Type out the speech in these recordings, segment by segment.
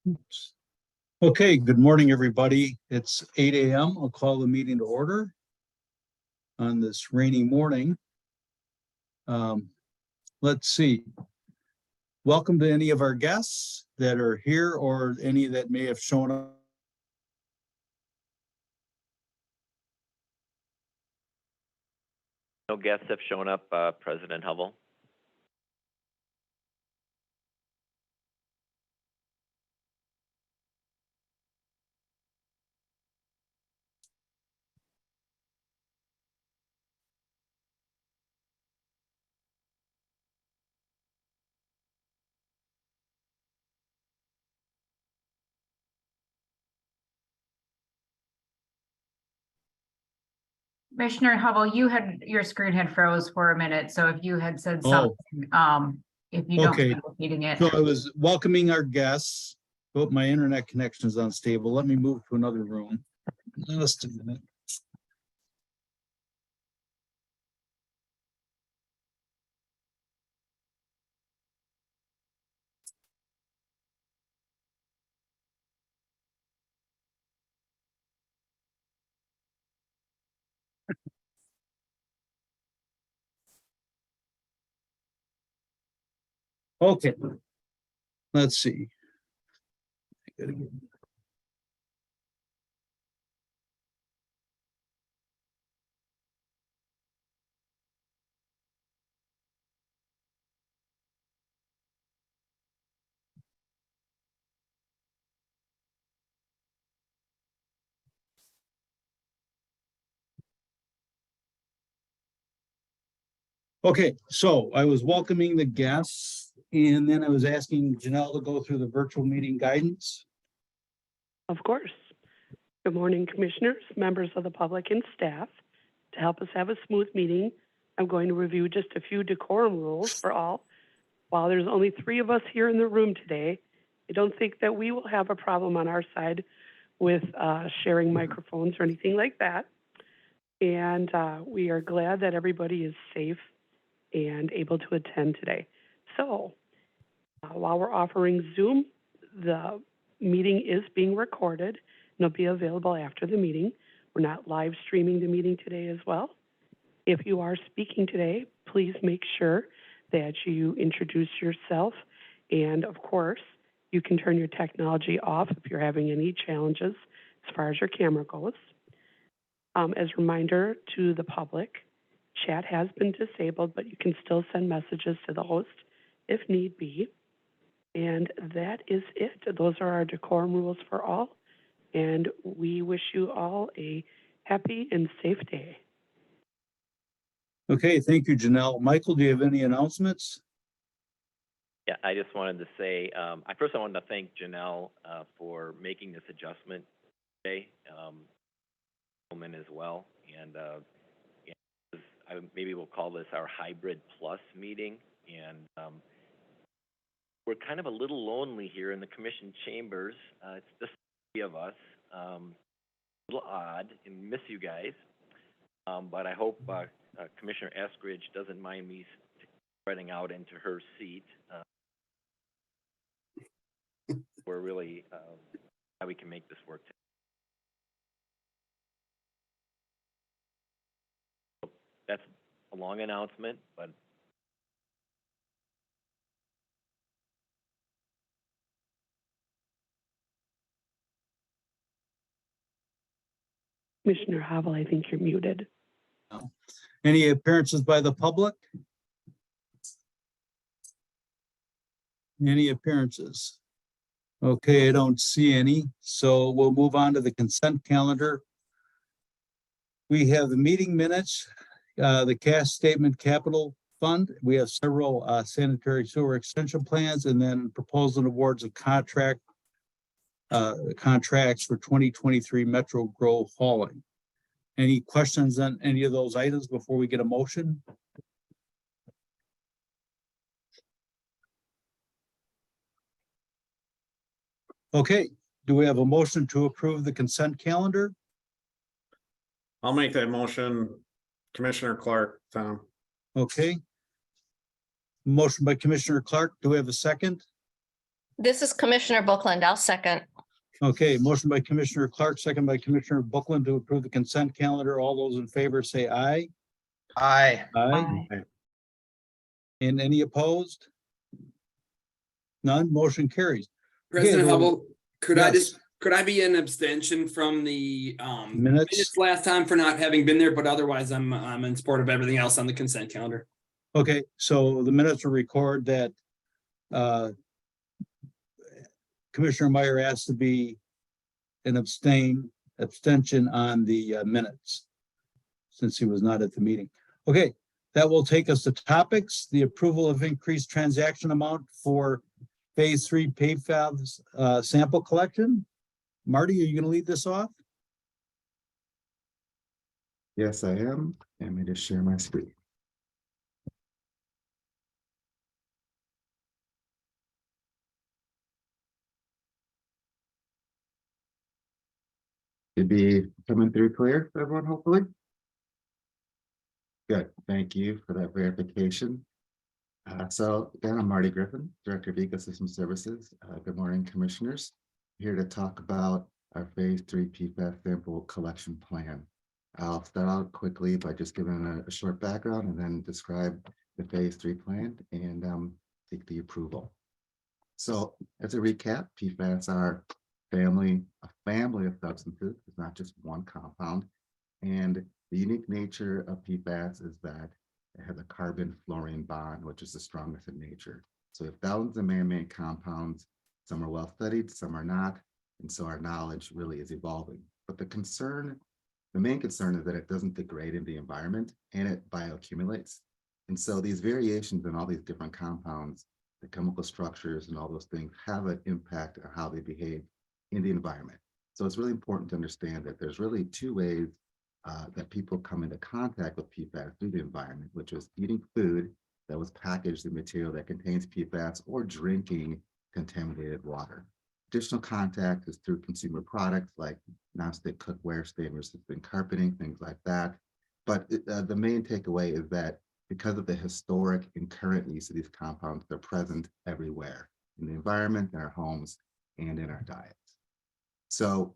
Oops. Okay, good morning, everybody. It's 8 a.m. I'll call the meeting to order on this rainy morning. Let's see. Welcome to any of our guests that are here or any that may have shown up. No guests have shown up, President Hubble. Commissioner Hubble, your screen had froze for a minute, so if you had said Oh. something, if you don't Okay. mind repeating it. So I was welcoming our guests, but my internet connection is unstable. Let me move to another room. Just a minute. Okay. Let's see. I gotta get- Okay, so I was welcoming the guests and then I was asking Janelle to go through the virtual meeting guidance. Of course. Good morning, commissioners, members of the public, and staff. To help us have a smooth meeting, I'm going to review just a few decorum rules for all. While there's only 3 of us here in the room today, I don't think that we will have a problem on our side with sharing microphones or anything like that. And we are glad that everybody is safe and able to attend today. So while we're offering Zoom, the meeting is being recorded and it'll be available after the meeting. We're not live streaming the meeting today as well. If you are speaking today, please make sure that you introduce yourself. And of course, you can turn your technology off if you're having any challenges as far as your camera goes. As a reminder to the public, chat has been disabled, but you can still send messages to the host if need be. And that is it. Those are our decorum rules for all. And we wish you all a happy and safe day. Okay, thank you, Janelle. Michael, do you have any announcements? Yeah, I just wanted to say, first I wanted to thank Janelle for making this adjustment today, as well. And maybe we'll call this our Hybrid Plus meeting. And we're kind of a little lonely here in the commission chambers. It's just 3 of us. A little odd and miss you guys. But I hope Commissioner Eskridge doesn't mind me spreading out into her seat. We're really how we can make this work. So that's a long announcement, but Commissioner Havel, I think you're muted. Any appearances by the public? Any appearances? Okay, I don't see any. So we'll move on to the consent calendar. We have the meeting minutes, the cash statement capital fund. We have several sanitary sewer extension plans and then proposal and awards of contracts for 2023 Metro Grow hauling. Any questions on any of those items before we get a motion? Okay, do we have a motion to approve the consent calendar? I'll make that motion, Commissioner Clark, Tom. Okay. Motion by Commissioner Clark. Do we have a second? This is Commissioner Bookland. I'll second. Okay, motion by Commissioner Clark, second by Commissioner Bookland to approve the consent calendar. All those in favor say aye. Aye. Aye. And any opposed? None, motion carries. President well, Hubble, yes. could I be an abstention from the Minutes? minutes last time for not having been there, but otherwise I'm in support of everything else on the consent calendar. Okay, so the minutes will record that Commissioner Meyer asked to be an abstention on the minutes since he was not at the meeting. Okay, that will take us to topics, the approval of increased transaction amount for phase 3 PFAS sample collection. Marty, are you going to lead this off? Yes, I am. Let me just share my screen. Should be coming through clear for everyone, hopefully. Good, thank you for that verification. So again, I'm Marty Griffin, Director of Ecosystem Services. Good morning, Commissioners. Here to talk about our phase 3 PFAS sample collection plan. I'll start out quickly by just giving a short background and then describe the phase 3 plan and seek the approval. So as a recap, PFAS are a family of substances. It's not just one compound. And the unique nature of PFAS is that it has a carbon-fluorine bond, which is the strongest in nature. So we have thousands of man-made compounds. Some are well studied, some are not. And so our knowledge really is evolving. But the main concern is that it doesn't degrade in the environment and it bioaccumulates. And so these variations in all these different compounds, the chemical structures and all those things have an impact on how they behave in the environment. So it's really important to understand that there's really two ways that people come into contact with PFAS through the environment, which is eating food that was packaged in material that contains PFAS or drinking contaminated water. Additional contact is through consumer products like nonstick cookware, stain-resistant carpeting, things like that. But the main takeaway is that because of the historic and current use of these compounds, they're present everywhere in the environment, in our homes, and in our diets. So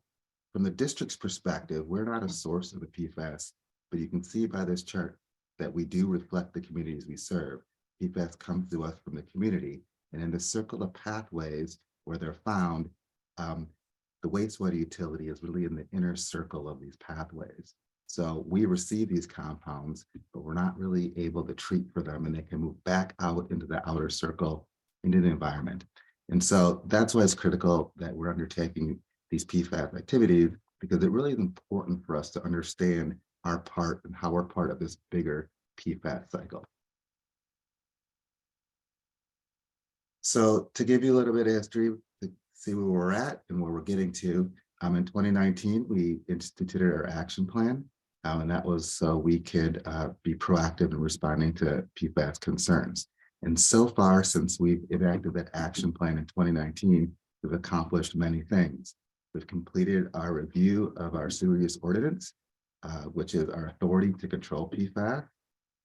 from the district's perspective, we're not a source of the PFAS, but you can see by this chart that we do reflect the communities we serve. PFAS comes to us from the community, and in the circle of pathways where they're found, the wastewater utility is really in the inner circle of these pathways. So we receive these compounds, but we're not really able to treat for them, and they can move back out into the outer circle, into the environment. And so that's why it's critical that we're undertaking these PFAS activities, because it really is important for us to understand our part and how we're part of this bigger PFAS cycle. So to give you a little bit of history, to see where we're at and where we're getting to, in 2019, we instituted our action plan, and that was so we could be proactive in responding to PFAS concerns. And so far, since we've enacted that action plan in 2019, we've accomplished many things. We've completed our review of our sewer use ordinance, which is our authority to control PFAS.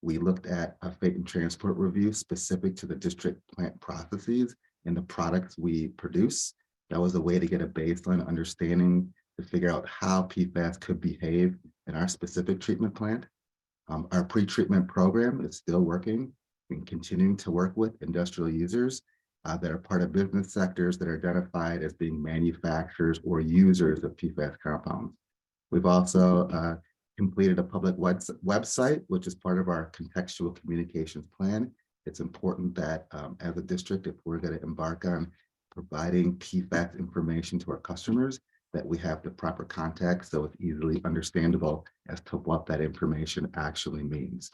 We looked at a fate and transport review specific to the district plant processes and the products we produce. That was a way to get a baseline understanding to figure out how PFAS could behave in our specific treatment plant. Our pre-treatment program is still working and continuing to work with industrial users that are part of business sectors that are identified as being manufacturers or users of PFAS compounds. We've also completed a public website, which is part of our contextual communications plan. It's important that as a district, if we're going to embark on providing PFAS information to our customers, that we have the proper context so it's easily understandable as to what that information actually means.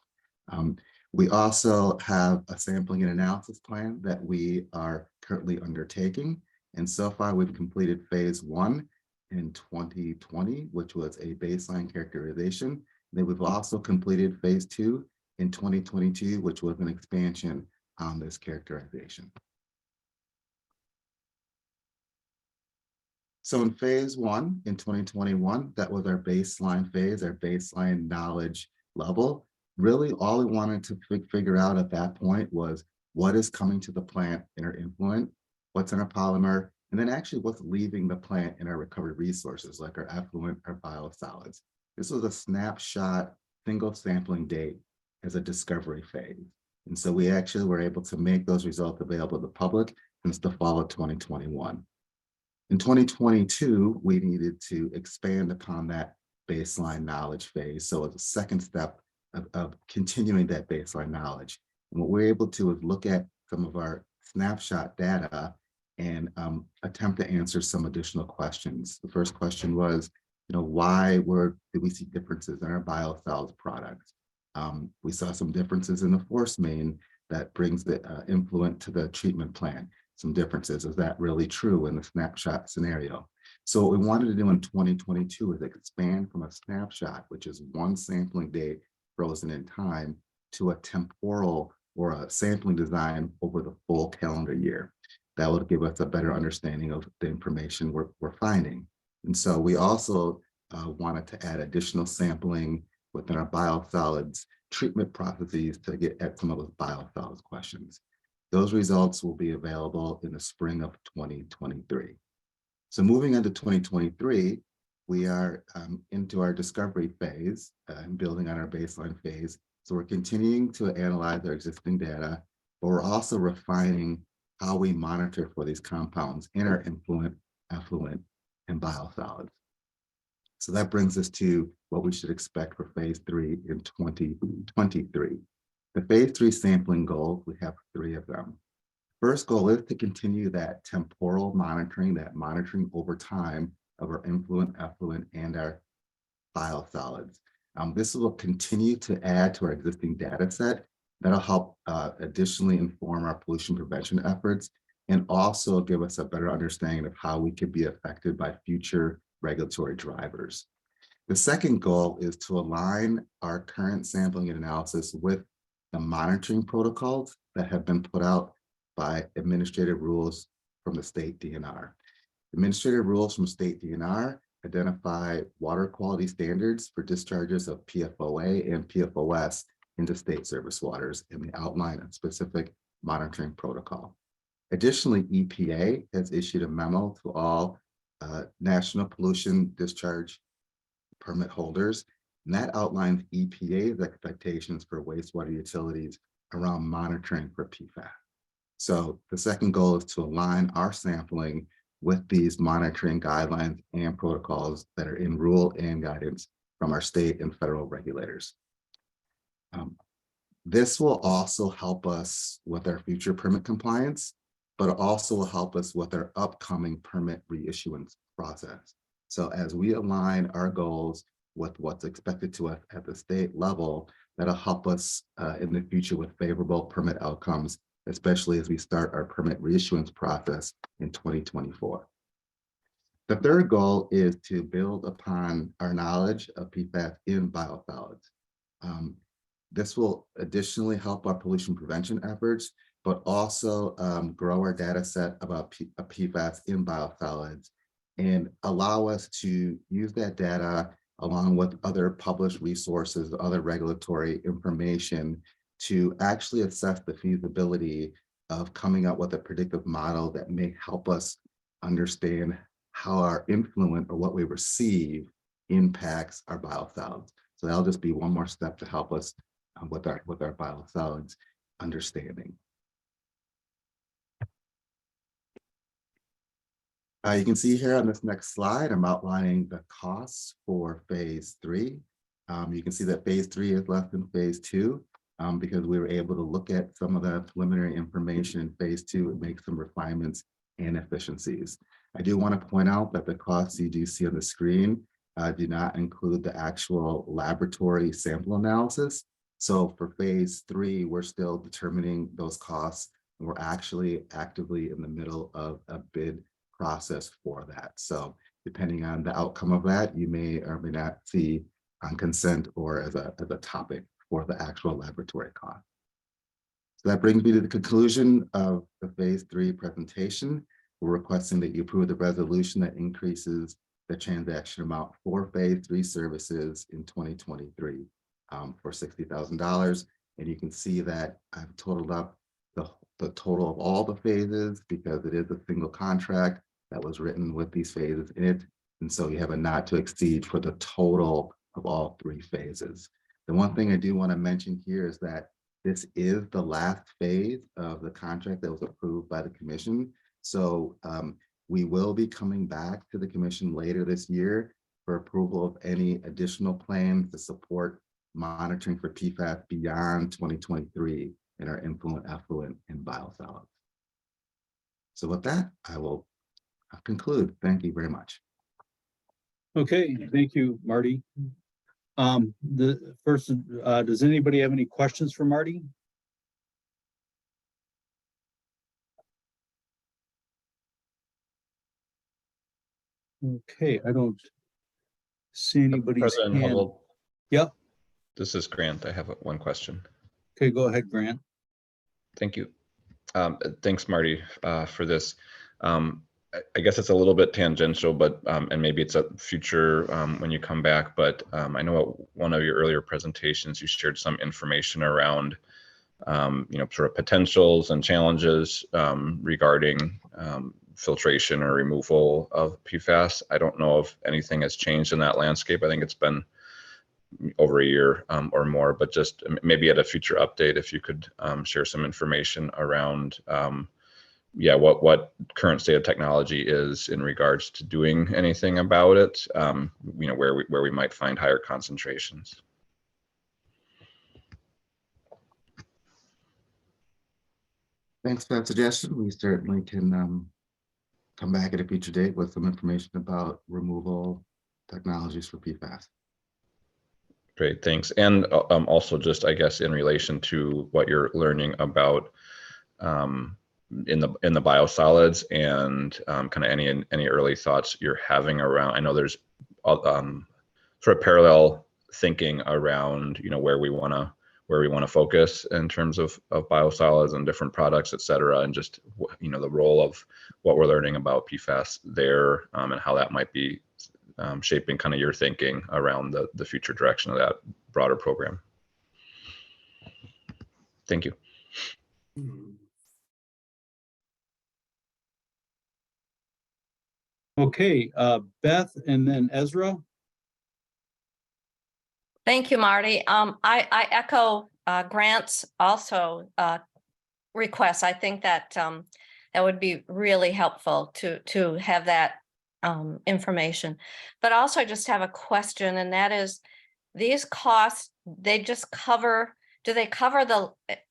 We also have a sampling and analysis plan that we are currently undertaking. And so far we've completed phase 1 in 2020, which was a baseline characterization. And then we've also completed phase 2 in 2022, which was an expansion on this characterization. So in phase 1 in 2021, that was our baseline phase, our baseline knowledge level. Really, all we wanted to figure out at that point was what is coming to the plant in our influent what's in our polymer, and then actually what's leaving the plant in our recovered resources, like our effluent, our biosolids. This was a snapshot, single sampling date as a discovery phase. And so we actually were able to make those results available to the public since the fall of 2021. In 2022, we needed to expand upon that baseline knowledge phase. So it's a second step of continuing that baseline knowledge. And what we're able to is look at some of our snapshot data and attempt to answer some additional questions. The first question was, why did we see differences in our biosolids products? We saw some differences in the force main that brings the influent to the treatment plant. Some differences. Is that really true in the snapshot scenario? So what we wanted to do in 2022 is expand from a snapshot, which is one sampling date frozen in time, to a temporal or a sampling design over the full calendar year. That would give us a better understanding of the information we're finding. And so we also wanted to add additional sampling within our biosolids treatment processes to get at some of those biosolids questions. Those results will be available in the spring of 2023. So moving into 2023, we are into our discovery phase and building on our baseline phase. So we're continuing to analyze our existing data, but we're also refining how we monitor for these compounds in our influent, effluent, and biosolids. So that brings us to what we should expect for phase 3 in 2023. The phase 3 sampling goals, we have 3 of them. First goal is to continue that temporal monitoring, that monitoring over time of our influent, effluent, and our biosolids. This will continue to add to our existing data set. That'll help additionally inform our pollution prevention efforts and also give us a better understanding of how we could be affected by future regulatory drivers. The second goal is to align our current sampling and analysis with the monitoring protocols that have been put out by administrative rules from the state DNR. Administrative rules from state DNR identify water quality standards for discharges of PFOA and PFOS into state surface waters, and they outline a specific monitoring protocol. Additionally, EPA has issued a memo to all national pollution discharge permit holders, and that outlines EPA's expectations for wastewater utilities around monitoring for PFAS. So the second goal is to align our sampling with these monitoring guidelines and protocols that are in rule and guidance from our state and federal regulators. This will also help us with our future permit compliance, but it also will help us with our upcoming permit reissuance process. So as we align our goals with what's expected to us at the state level, that'll help us in the future with favorable permit outcomes, especially as we start our permit reissuance process in 2024. The third goal is to build upon our knowledge of PFAS in biosolids. This will additionally help our pollution prevention efforts, but also grow our data set about PFAS in biosolids and allow us to use that data along with other published resources, other regulatory information to actually assess the feasibility of coming up with a predictive model that may help us understand how our influence or what we receive impacts our biosolids. So that'll just be one more step to help us with our biosolids understanding. You can see here on this next slide, I'm outlining the costs for phase 3. You can see that phase 3 is less than phase 2 because we were able to look at some of the preliminary information in phase 2 and make some refinements and efficiencies. I do want to point out that the costs you do see on the screen do not include the actual laboratory sample analysis. So for phase 3, we're still determining those costs, and we're actually actively in the middle of a bid process for that. So depending on the outcome of that, you may or may not see on consent or as a topic for the actual laboratory cost. So that brings me to the conclusion of the phase 3 presentation. We're requesting that you approve the resolution that increases the transaction amount for phase 3 services in 2023 for $60,000. And you can see that I've totaled up the the total of all the phases because it is a single contract that was written with these phases in it. And so you have a not to exceed for the total of all 3 phases. The one thing I do want to mention here is that this is the last phase of the contract that was approved by the commission. So we will be coming back to the commission later this year for approval of any additional plans to support monitoring for PFAS beyond 2023 in our influent, effluent, and biosolids. So with that, I will conclude. Thank you very much. Okay, thank you, Marty. The first, does anybody have any questions for Marty? Okay, I don't see anybody's President hand. Hubble, Yep. this is Grant. I have one question. Okay, go ahead, Grant. Thank you. Thanks, Marty, for this. I guess it's a little bit tangential, but and maybe it's a future when you come back. But I know at one of your earlier presentations, you shared some information around, sort of potentials and challenges regarding filtration or removal of PFAS. I don't know if anything has changed in that landscape. I think it's been over a year or more, but just maybe at a future update, if you could share some information around, what current state of technology is in regards to doing anything about it, where we might find higher concentrations. Thanks for that suggestion. We certainly can come back at a future date with some information about removal technologies for PFAS. Great, thanks. And also just, I guess, in relation to what you're learning about in the biosolids and kind of any early thoughts you're having around. I know there's sort of parallel thinking around, where we want to focus in terms of biosolids and different products, et cetera, and just, the role of what we're learning about PFAS there and how that might be shaping kind of your thinking around the future direction of that broader program. Thank you. Okay, Beth and then Ezra. Thank you, Marty. I echo Grant's also request. I think that that would be really helpful to have that information. But also I just have a question, and that is, these costs, they just cover, do they cover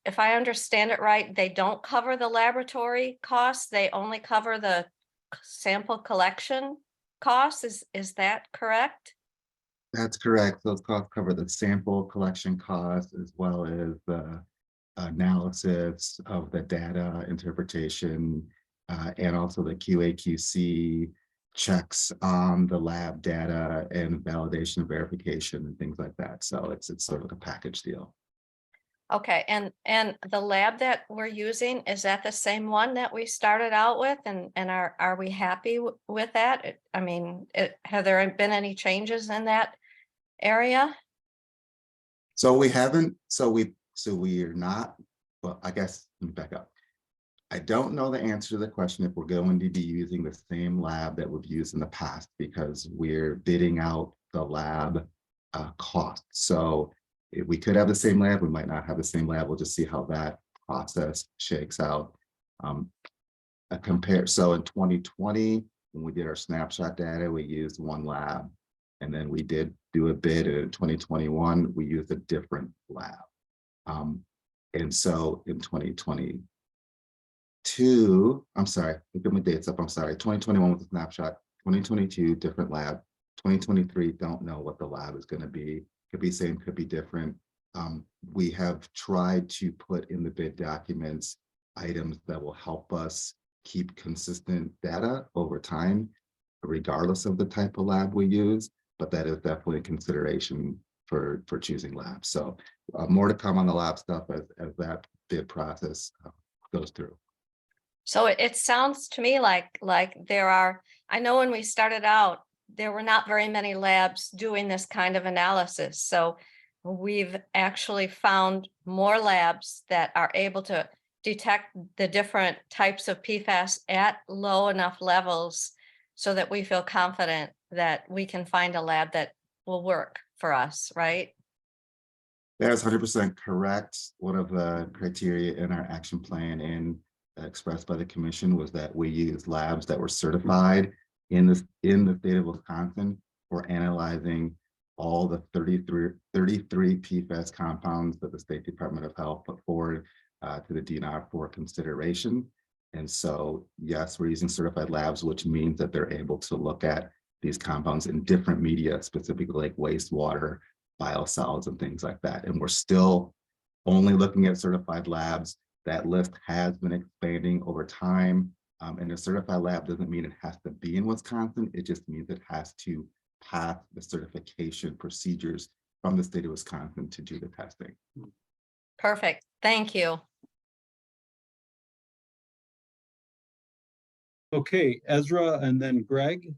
if I understand it right, they don't cover the laboratory costs, they only cover the sample collection costs? Is that correct? That's correct. Those costs cover the sample collection costs as well as the analysis of the data interpretation and also the QA/QC checks on the lab data and validation and verification and things like that. So it's sort of a package deal. Okay, and the lab that we're using, is that the same one that we started out with, and are we happy with that? I mean, have there been any changes in that area? So we haven't, so we are not, well, I guess, let me back up. I don't know the answer to the question if we're going to be using the same lab that we've used in the past, because we're bidding out the lab cost. So we could have the same lab, we might not have the same lab. We'll just see how that process shakes out. So in 2020, when we did our snapshot data, we used one lab, and then we did do a bid. And in 2021, we used a different lab. And so in 2022, I'm sorry, get my dates up. I'm sorry. 2021 was a snapshot. 2022, different lab. 2023, don't know what the lab is going to be. Could be same, could be different. We have tried to put in the bid documents items that will help us keep consistent data over time, regardless of the type of lab we use. But that is definitely a consideration for choosing labs. So more to come on the lab stuff as that bid process goes through. So it sounds to me like there are, I know when we started out, there were not very many labs doing this kind of analysis. So we've actually found more labs that are able to detect the different types of PFAS at low enough levels so that we feel confident that we can find a lab that will work for us, right? That is 100% correct. One of the criteria in our action plan and expressed by the commission was that we use labs that were certified in the state of Wisconsin for analyzing all the 33 PFAS compounds that the State Department of Health put forward to the DNR for consideration. And so, yes, we're using certified labs, which means that they're able to look at these compounds in different media, specifically like wastewater, biosolids, and things like that. And we're still only looking at certified labs. That list has been expanding over time. And a certified lab doesn't mean it has to be in Wisconsin. It just means it has to pass the certification procedures from the state of Wisconsin to do the testing. Perfect. Thank you. Okay, Ezra and then Greg.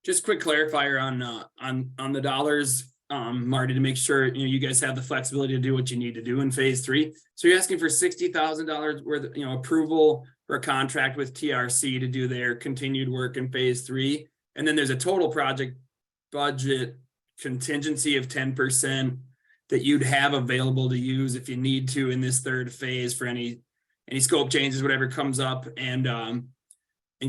Just quick clarifier on the dollars, Marty, to make sure you guys have the flexibility to do what you need to do in phase 3. So you're asking for $60,000 worth of approval for a contract with TRC to do their continued work in phase 3, and then there's a total project budget contingency of 10% that you'd have available to use if you need to in this third phase for any scope changes, whatever comes up, and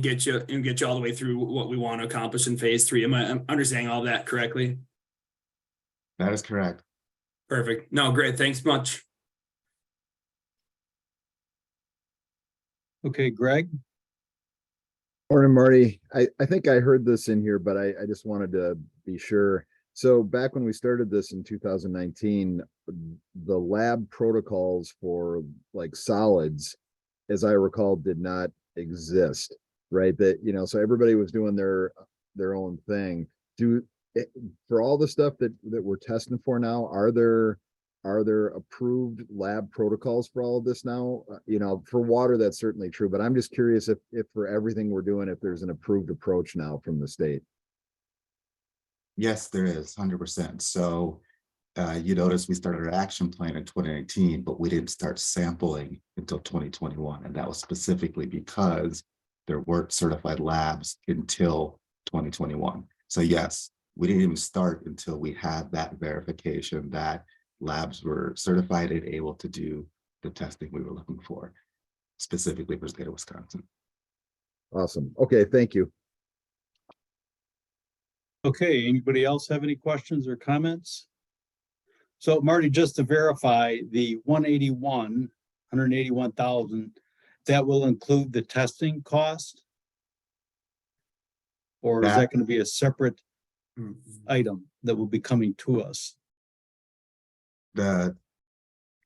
get you all the way through what we want to accomplish in phase 3. Am I understanding all that correctly? That is correct. Perfect. No, great. Thanks much. Okay, Greg. Morning, Marty. I think I heard this in here, but I just wanted to be sure. So back when we started this in 2019, the lab protocols for like solids, as I recall, did not exist, right? That, so everybody was doing their own thing. For all the stuff that we're testing for now, are there approved lab protocols for all of this now? For water, that's certainly true, but I'm just curious if for everything we're doing, if there's an approved approach now from the state. Yes, there is 100%. So you notice we started our action plan in 2019, but we didn't start sampling until 2021. And that was specifically because there weren't certified labs until 2021. So yes, we didn't even start until we had that verification that labs were certified and able to do the testing we were looking for, specifically for the state of Wisconsin. Awesome. Okay, thank you. Okay, anybody else have any questions or comments? So Marty, just to verify, the 181,000, that will include the testing cost? Or is that going to be a separate item that will be coming to us? The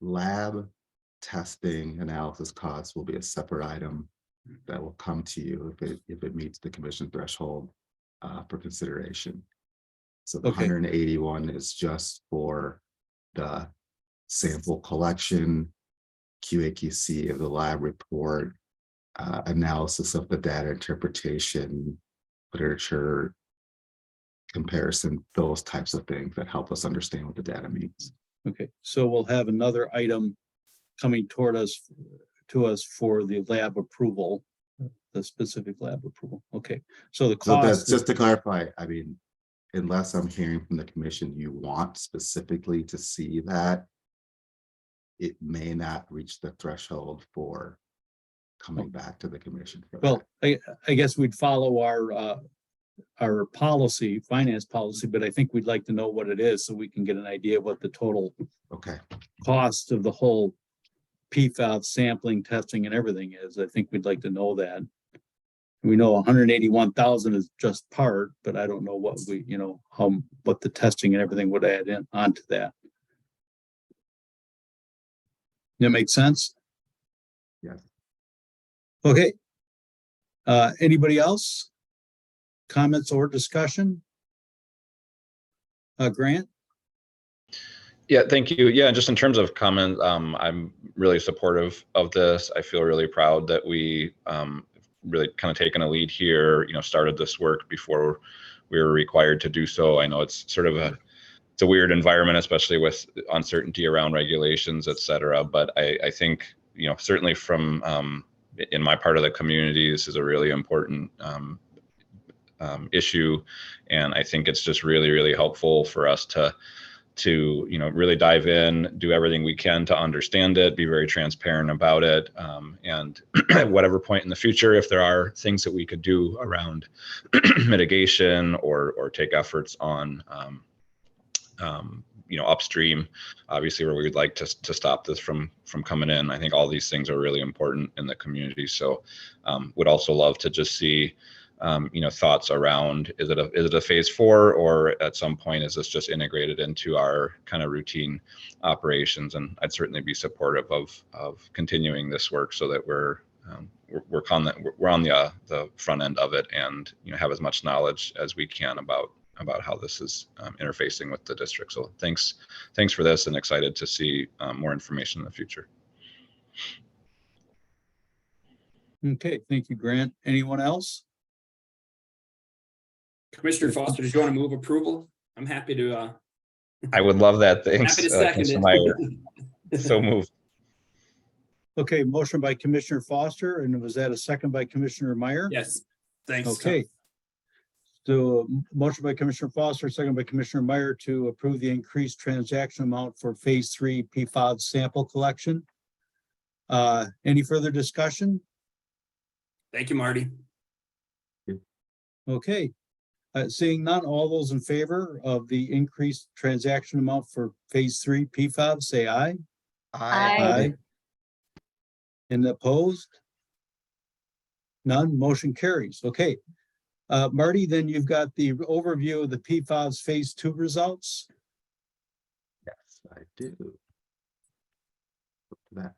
lab testing analysis costs will be a separate item that will come to you if it meets the commission threshold for consideration. So the 181 is just for the sample collection, QA/QC of the lab report, analysis of the data, interpretation, literature comparison, those types of things that help us understand what the data means. Okay, so we'll have another item coming to us for the lab approval, the specific lab approval. Okay, so the cost. So that's just to clarify. I mean, unless I'm hearing from the commission, you want specifically to see that, it may not reach the threshold for coming back to the commission. Well, I guess we'd follow our policy, finance policy, but I think we'd like to know what it is so we can get an idea of what the total cost of the whole PFAS sampling, testing, and everything is. I think we'd like to know that. We know 181,000 is just part, but I don't know what what the testing and everything would add in onto that. That makes sense? Yes. Okay. Anybody else? Comments or discussion? Grant? Yeah, thank you. Yeah, just in terms of comment, I'm really supportive of this. I feel really proud that we really kind of taken a lead here, started this work before we were required to do so. I know it's sort of it's a weird environment, especially with uncertainty around regulations, et cetera. But I think, certainly from in my part of the community, this is a really important issue, and I think it's just really, really helpful for us to really dive in, do everything we can to understand it, be very transparent about it, and at whatever point in the future, if there are things that we could do around mitigation or take efforts on upstream, obviously, where we would like to stop this from coming in. I think all these things are really important in the community. So would also love to just see thoughts around, is it a phase 4, or at some point is this just integrated into our kind of routine operations? And I'd certainly be supportive of continuing this work so that we're on the front end of it, and have as much knowledge as we can about how this is interfacing with the district. So thanks for this, and excited to see more information in the future. Okay, thank you, Grant. Anyone else? Commissioner Foster, did you want to move approval? I'm happy to. I would love that. Thanks, Happy to second Commissioner it. Meyer. So moved. Okay, motion by Commissioner Foster, and was that a second by Commissioner Meyer? Yes, thanks. Okay. So motion by Commissioner Foster, second by Commissioner Meyer to approve the increased transaction amount for phase 3 PFAS sample collection. Any further discussion? Thank you, Marty. Okay. Seeing none, all those in favor of the increased transaction amount for phase 3 PFAS, say aye. Aye. And opposed? None, motion carries. Okay. Marty, then you've got the overview of the PFAS phase 2 results. Yes, I do. Look at that.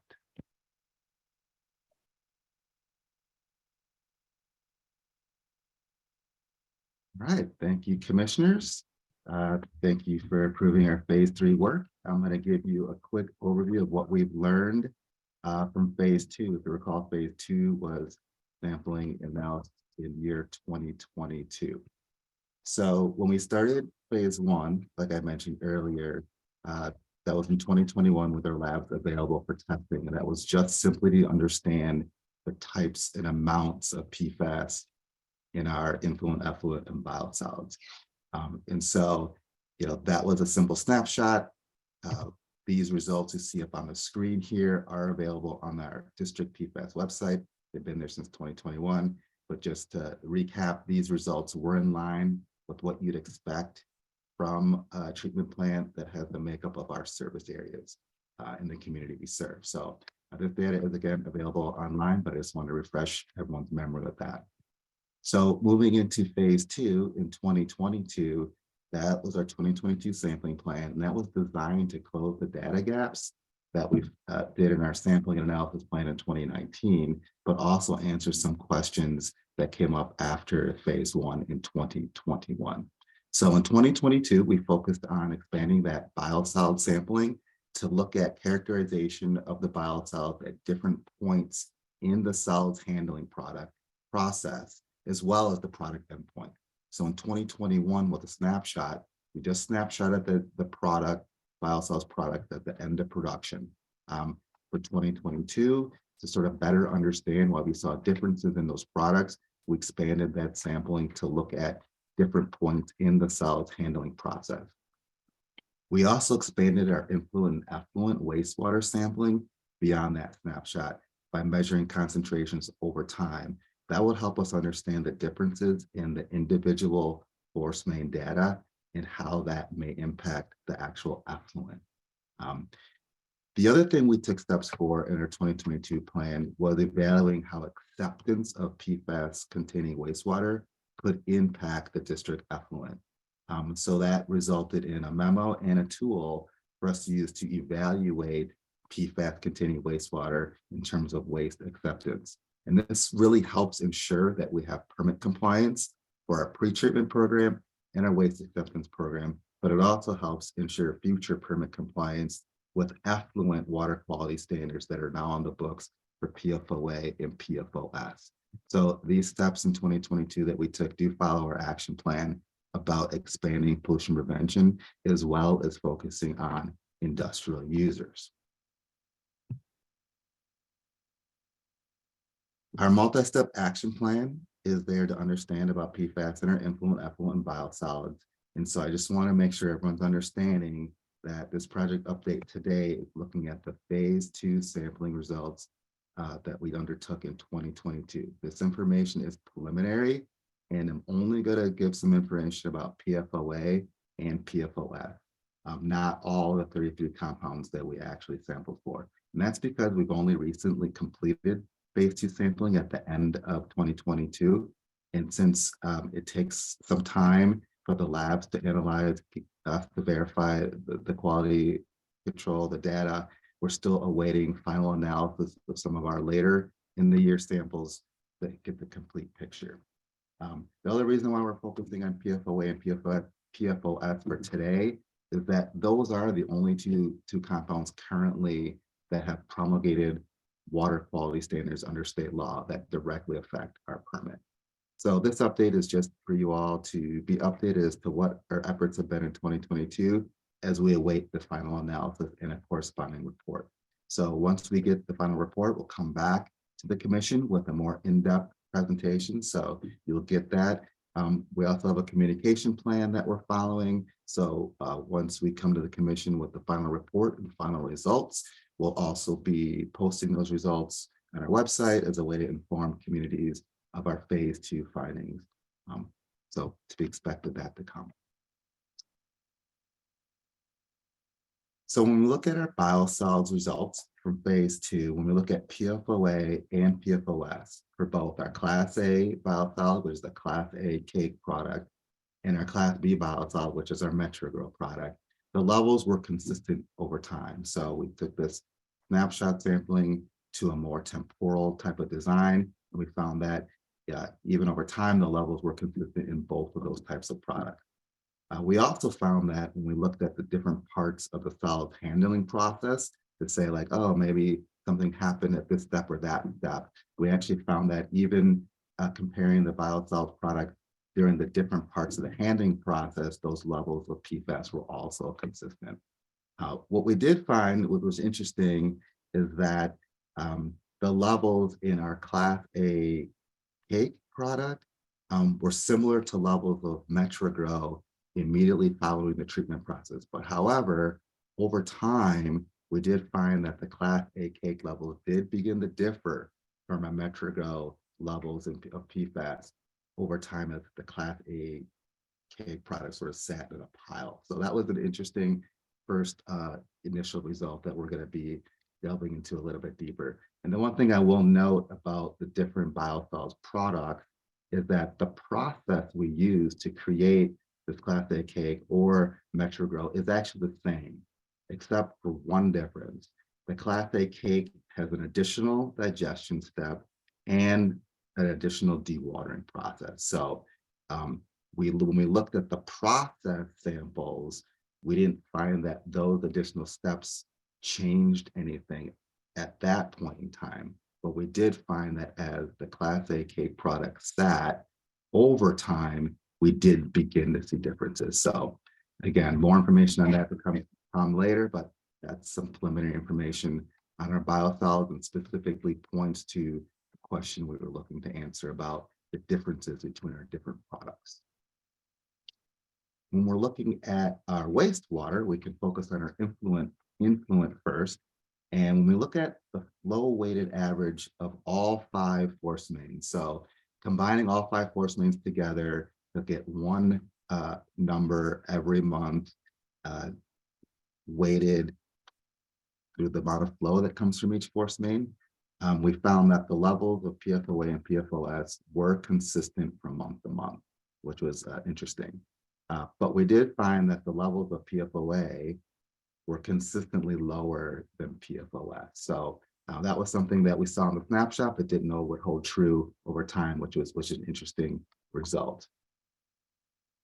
All right, thank you, commissioners. Thank you for approving our phase 3 work. I'm going to give you a quick overview of what we've learned from phase 2. If you recall, phase 2 was sampling analysis in year 2022. So when we started phase 1, like I mentioned earlier, that was in 2021 with our labs available for testing, and that was just simply to understand the types and amounts of PFAS in our influent, effluent, and biosolids. And so, that was a simple snapshot. These results you see up on the screen here are available on our district PFAS website. They've been there since 2021. But just to recap, these results were in line with what you'd expect from a treatment plant that has the makeup of our service areas in the community we serve. So this data is again available online, but I just want to refresh everyone's memory with that. So moving into phase 2 in 2022, that was our 2022 sampling plan, and that was designed to close the data gaps that we did in our sampling and analysis plan in 2019, but also answer some questions that came up after phase 1 in 2021. So in 2022, we focused on expanding that biosolid sampling to look at characterization of the biosolids at different points in the solids handling process, as well as the product endpoint. So in 2021, with a snapshot, we just snapshotted the product, biosolids product at the end of production. For 2022, to sort of better understand why we saw differences in those products, we expanded that sampling to look at different points in the solids handling process. We also expanded our influent and effluent wastewater sampling beyond that snapshot by measuring concentrations over time. That would help us understand the differences in the individual force main data and how that may impact the actual effluent. The other thing we took steps for in our 2022 plan was evaluating how acceptance of PFAS containing wastewater could impact the district effluent. So that resulted in a memo and a tool for us to use to evaluate PFAS containing wastewater in terms of waste acceptance. And this really helps ensure that we have permit compliance for our pre-treatment program and our waste acceptance program, but it also helps ensure future permit compliance with effluent water quality standards that are now on the books for PFOA and PFOS. So these steps in 2022 that we took do follow our action plan about expanding pollution prevention, as well as focusing on industrial users. Our multi-step action plan is there to understand about PFAS in our influent, effluent, and biosolids. And so I just want to make sure everyone's understanding that this project update today is looking at the phase 2 sampling results that we undertook in 2022. This information is preliminary, and I'm only going to give some information about PFOA and PFOS, not all the 33 compounds that we actually sampled for. And that's because we've only recently completed phase 2 sampling at the end of 2022. And since it takes some time for the labs to analyze, to verify the quality control, the data, we're still awaiting final analysis of some of our later in the year samples that get the complete picture. The other reason why we're focusing on PFOA and PFOS for today is that those are the only two compounds currently that have promulgated water quality standards under state law that directly affect our permit. So this update is just for you all to be updated as to what our efforts have been in 2022 as we await the final analysis and a corresponding report. So once we get the final report, we'll come back to the commission with a more in-depth presentation. So you'll get that. We also have a communication plan that we're following. So once we come to the commission with the final report and final results, we'll also be posting those results on our website as a way to inform communities of our phase 2 findings. So to be expected that to come. So when we look at our biosolids results from phase 2, when we look at PFOA and PFOS for both our Class A biosolid, which is the Class A cake product, and our Class B biosolid, which is our MetroGrow product, the levels were consistent over time. So we took this snapshot sampling to a more temporal type of design, and we found that even over time, the levels were consistent in both of those types of products. We also found that when we looked at the different parts of the solids handling process to say like, oh, maybe something happened at this step or that step, we actually found that even comparing the biosolids product during the different parts of the handling process, those levels of PFAS were also consistent. What we did find, what was interesting, is that the levels in our Class A cake product were similar to levels of MetroGrow immediately following the treatment process. But however, over time, we did find that the Class A cake levels did begin to differ from our MetroGrow levels of PFAS over time as the Class A cake products sort of sat in a pile. So that was an interesting first initial result that we're going to be delving into a little bit deeper. And the one thing I will note about the different biosolids products is that the process we use to create this Class A cake or MetroGrow is actually the same, except for one difference. The Class A cake has an additional digestion step and an additional dewatering process. So when we looked at the process samples, we didn't find that those additional steps changed anything at that point in time. But we did find that as the Class A cake product sat over time, we did begin to see differences. So again, more information on that to come later, but that's some preliminary information on our biosolids and specifically points to the question we were looking to answer about the differences between our different products. When we're looking at our wastewater, we can focus on our influent first. And when we look at the flow weighted average of all 5 force mains, so combining all 5 force mains together to get one number every month weighted through the amount of flow that comes from each force main, we found that the levels of PFOA and PFOS were consistent from month to month, which was interesting. But we did find that the levels of PFOA were consistently lower than PFOS. So that was something that we saw in the snapshot, but didn't know would hold true over time, which is an interesting result.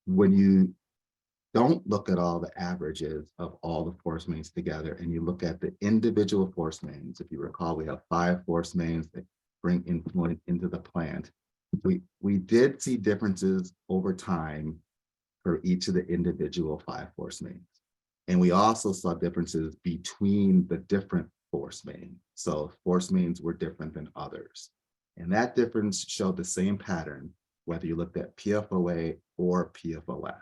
When you don't look at all the averages of all the force mains together and you look at the individual force mains, if you recall, we have 5 force mains that bring influent into the plant. We did see differences over time for each of the individual 5 force mains. And we also saw differences between the different force mains. So force mains were different than others. And that difference showed the same pattern, whether you looked at PFOA or PFOS.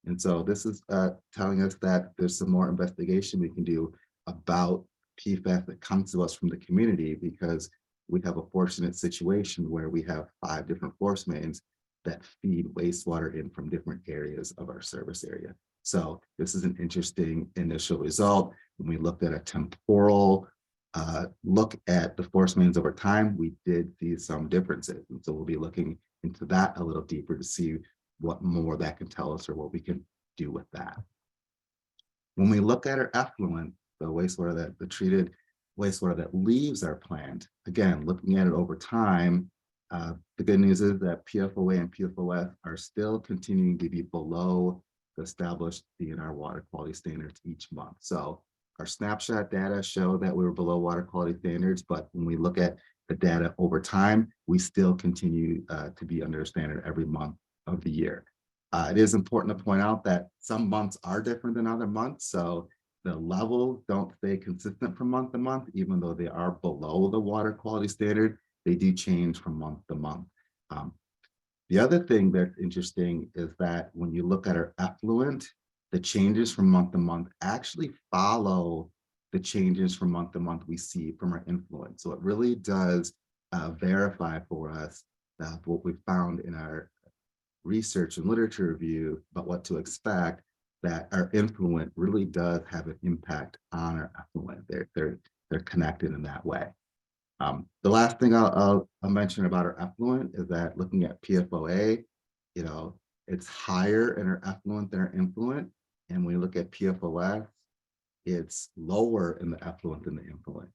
And so this is telling us that there's some more investigation we can do about PFAS that comes to us from the community, because we have a fortunate situation where we have 5 different force mains that feed wastewater in from different areas of our service area. So this is an interesting initial result. When we looked at a temporal look at the force mains over time, we did see some differences. And so we'll be looking into that a little deeper to see what more that can tell us or what we can do with that. When we look at our effluent, the wastewater the treated wastewater that leaves our plant, again, looking at it over time, the good news is that PFOA and PFOS are still continuing to be below the established DNR water quality standards each month. So our snapshot data show that we were below water quality standards, but when we look at the data over time, we still continue to be under standard every month of the year. It is important to point out that some months are different than other months. So the levels don't stay consistent from month to month, even though they are below the water quality standard, they do change from month to month. The other thing that's interesting is that when you look at our effluent, the changes from month to month actually follow the changes from month to month we see from our influence. So it really does verify for us what we found in our research and literature review about what to expect, that our influence really does have an impact on our effluent. They're connected in that way. The last thing I'll mention about our effluent is that looking at PFOA, it's higher in our effluent than our influent. And when we look at PFOS, it's lower in the effluent than the influent.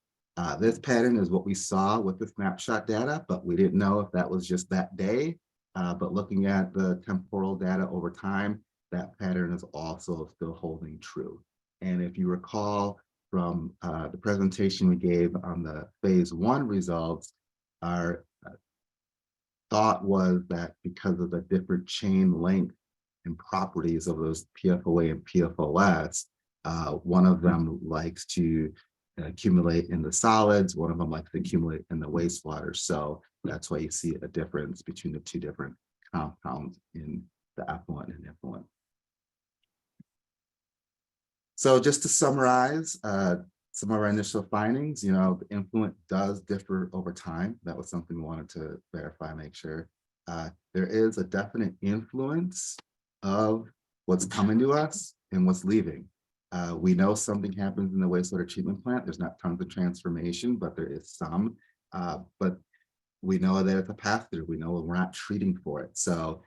This pattern is what we saw with the snapshot data, but we didn't know if that was just that day. But looking at the temporal data over time, that pattern is also still holding true. And if you recall from the presentation we gave on the phase 1 results, our thought was that because of the different chain length and properties of those PFOA and PFOS, one of them likes to accumulate in the solids, one of them likes to accumulate in the wastewater. So that's why you see a difference between the 2 different compounds in the effluent and influent. So just to summarize some of our initial findings, the influent does differ over time. That was something we wanted to verify, make sure. There is a definite influence of what's coming to us and what's leaving. We know something happens in the wastewater treatment plant. There's not tons of transformation, but there is some. But we know that it's a pass-through. We know we're not treating for it. So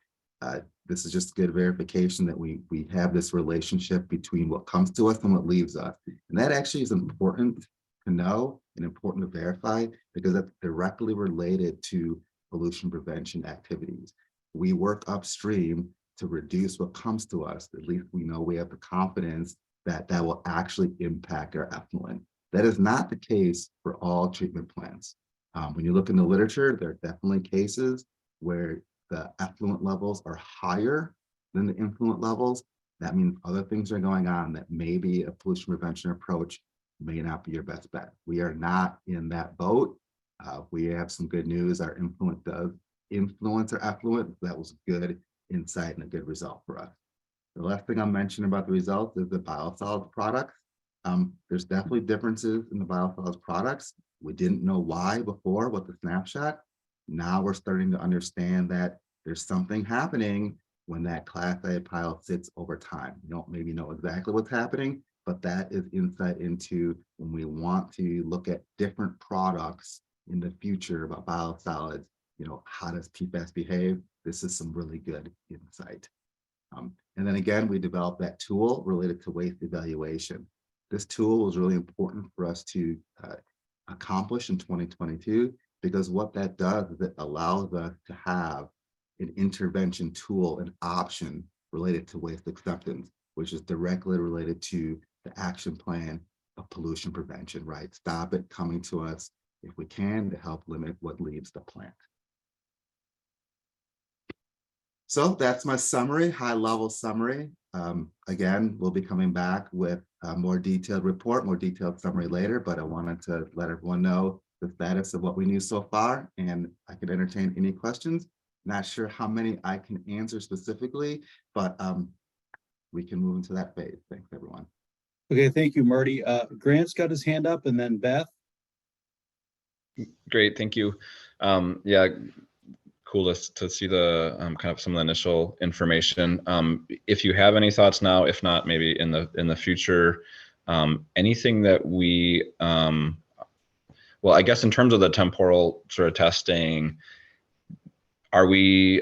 this is just good verification that we have this relationship between what comes to us and what leaves us. And that actually is important to know and important to verify, because that's directly related to pollution prevention activities. We work upstream to reduce what comes to us. At least we know we have the confidence that that will actually impact our effluent. That is not the case for all treatment plants. When you look in the literature, there are definitely cases where the effluent levels are higher than the influent levels. That means other things are going on that maybe a pollution prevention approach may not be your best bet. We are not in that boat. We have some good news. Our influent does influence our effluent. That was good insight and a good result for us. The last thing I'll mention about the results is the biosolids products. There's definitely differences in the biosolids products. We didn't know why before with the snapshot. Now we're starting to understand that there's something happening when that class A pile sits over time. You don't maybe know exactly what's happening, but that is insight into when we want to look at different products in the future about biosolids, how does PFAS behave? This is some really good insight. And then again, we developed that tool related to waste evaluation. This tool was really important for us to accomplish in 2022, because what that does is it allows us to have an intervention tool, an option related to waste acceptance, which is directly related to the action plan of pollution prevention, right? Stop it coming to us if we can to help limit what leaves the plant. So that's my summary, high-level summary. Again, we'll be coming back with a more detailed report, more detailed summary later, but I wanted to let everyone know the status of what we knew so far, and I could entertain any questions. Not sure how many I can answer specifically, but we can move into that phase. Thanks, everyone. Okay, thank you, Marty. Grant's got his hand up, and then Beth. Great, thank you. Yeah, cool to see the kind of some of the initial information. If you have any thoughts now, if not, maybe in the future, anything that we, well, I guess in terms of the temporal sort of testing, are we,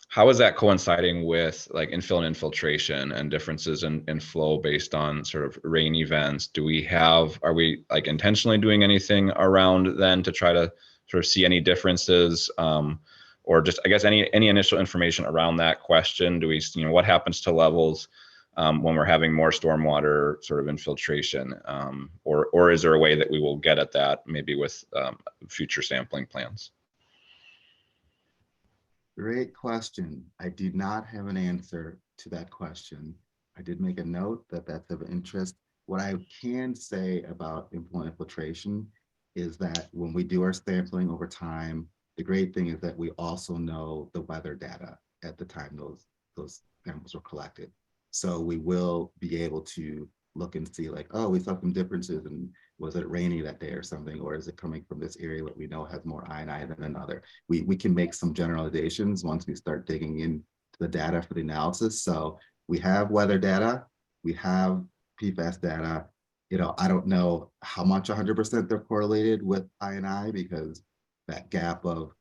how is that coinciding with like infill and infiltration and differences in flow based on sort of rain events? Are we like intentionally doing anything around then to try to sort of see any differences, or just, I guess, any initial information around that question? Do we, what happens to levels when we're having more stormwater sort of infiltration, or is there a way that we will get at that maybe with future sampling plans? Great question. I do not have an answer to that question. I did make a note that that's of interest. What I can say about infiltration is that when we do our sampling over time, the great thing is that we also know the weather data at the time those samples were collected. So we will be able to look and see like, oh, we saw some differences, and was it rainy that day or something, or is it coming from this area that we know has more I&I than another? We can make some generalizations once we start digging into the data for the analysis. So we have weather data, we have PFAS data. I don't know how much 100% they're correlated with I&I, because that gap of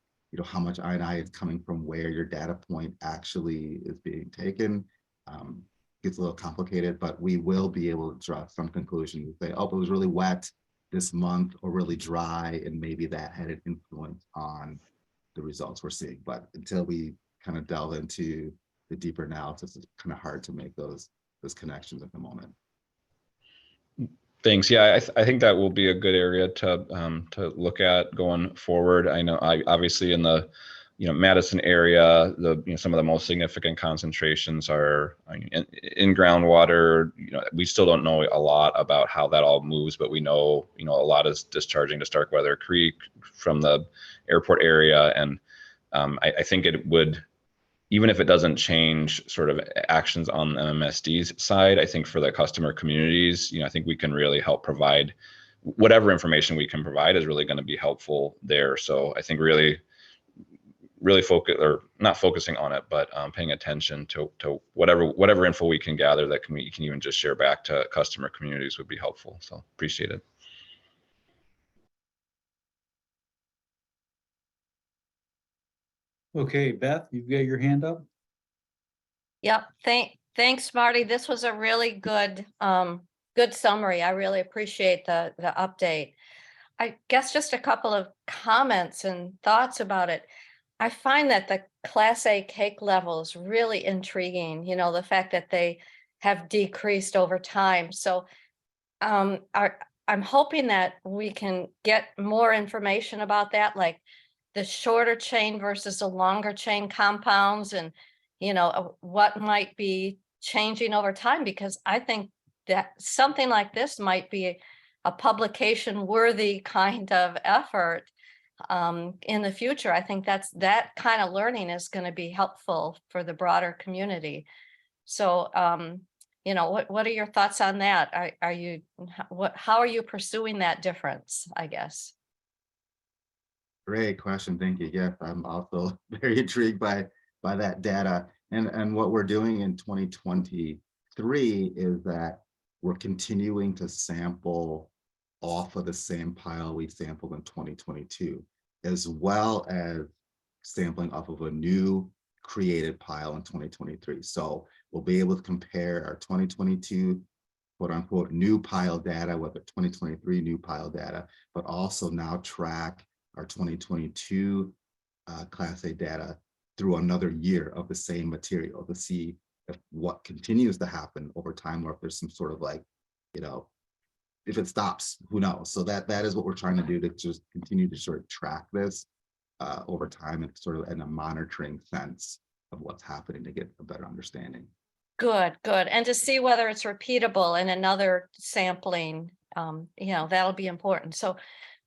how much I&I is coming from where your data point actually is being taken gets a little complicated, but we will be able to draw some conclusion. Say, oh, it was really wet this month or really dry, and maybe that had an influence on the results we're seeing. But until we kind of delve into the deeper analysis, it's kind of hard to make those connections at the moment. Thanks. Yeah, I think that will be a good area to look at going forward. I know obviously in the Madison area, some of the most significant concentrations are in groundwater. We still don't know a lot about how that all moves, but we know a lot is discharging to Starkweather Creek from the airport area, and I think it would, even if it doesn't change sort of actions on MMSD's side, I think for the customer communities, I think we can really help provide whatever information we can provide is really going to be helpful there. So I think really focus, or not focusing on it, but paying attention to whatever info we can gather that we can even just share back to customer communities would be helpful. So appreciate it. Okay, Beth, you've got your hand up. Yep. Thanks, Marty. This was a really good summary. I really appreciate the update. I guess just a couple of comments and thoughts about it. I find that the Class A cake level is really intriguing. The fact that they have decreased over time. So I'm hoping that we can get more information about that, like the shorter chain versus the longer chain compounds, and what might be changing over time, because I think that something like this might be a publication worthy kind of effort in the future. I think that kind of learning is going to be helpful for the broader community. So what are your thoughts on that? How are you pursuing that difference, I guess? Great question. Thank you. Yes, I'm also very intrigued by that data. And what we're doing in 2023 is that we're continuing to sample off of the same pile we sampled in 2022, as well as sampling off of a new created pile in 2023. So we'll be able to compare our 2022 quote unquote new pile data with the 2023 new pile data, but also now track our 2022 Class A data through another year of the same material to see if what continues to happen over time, or if there's some sort of like, if it stops, who knows? So that is what we're trying to do, to just continue to sort of track this over time, and sort of in a monitoring sense of what's happening to get a better understanding. Good. And to see whether it's repeatable in another sampling, that'll be important. So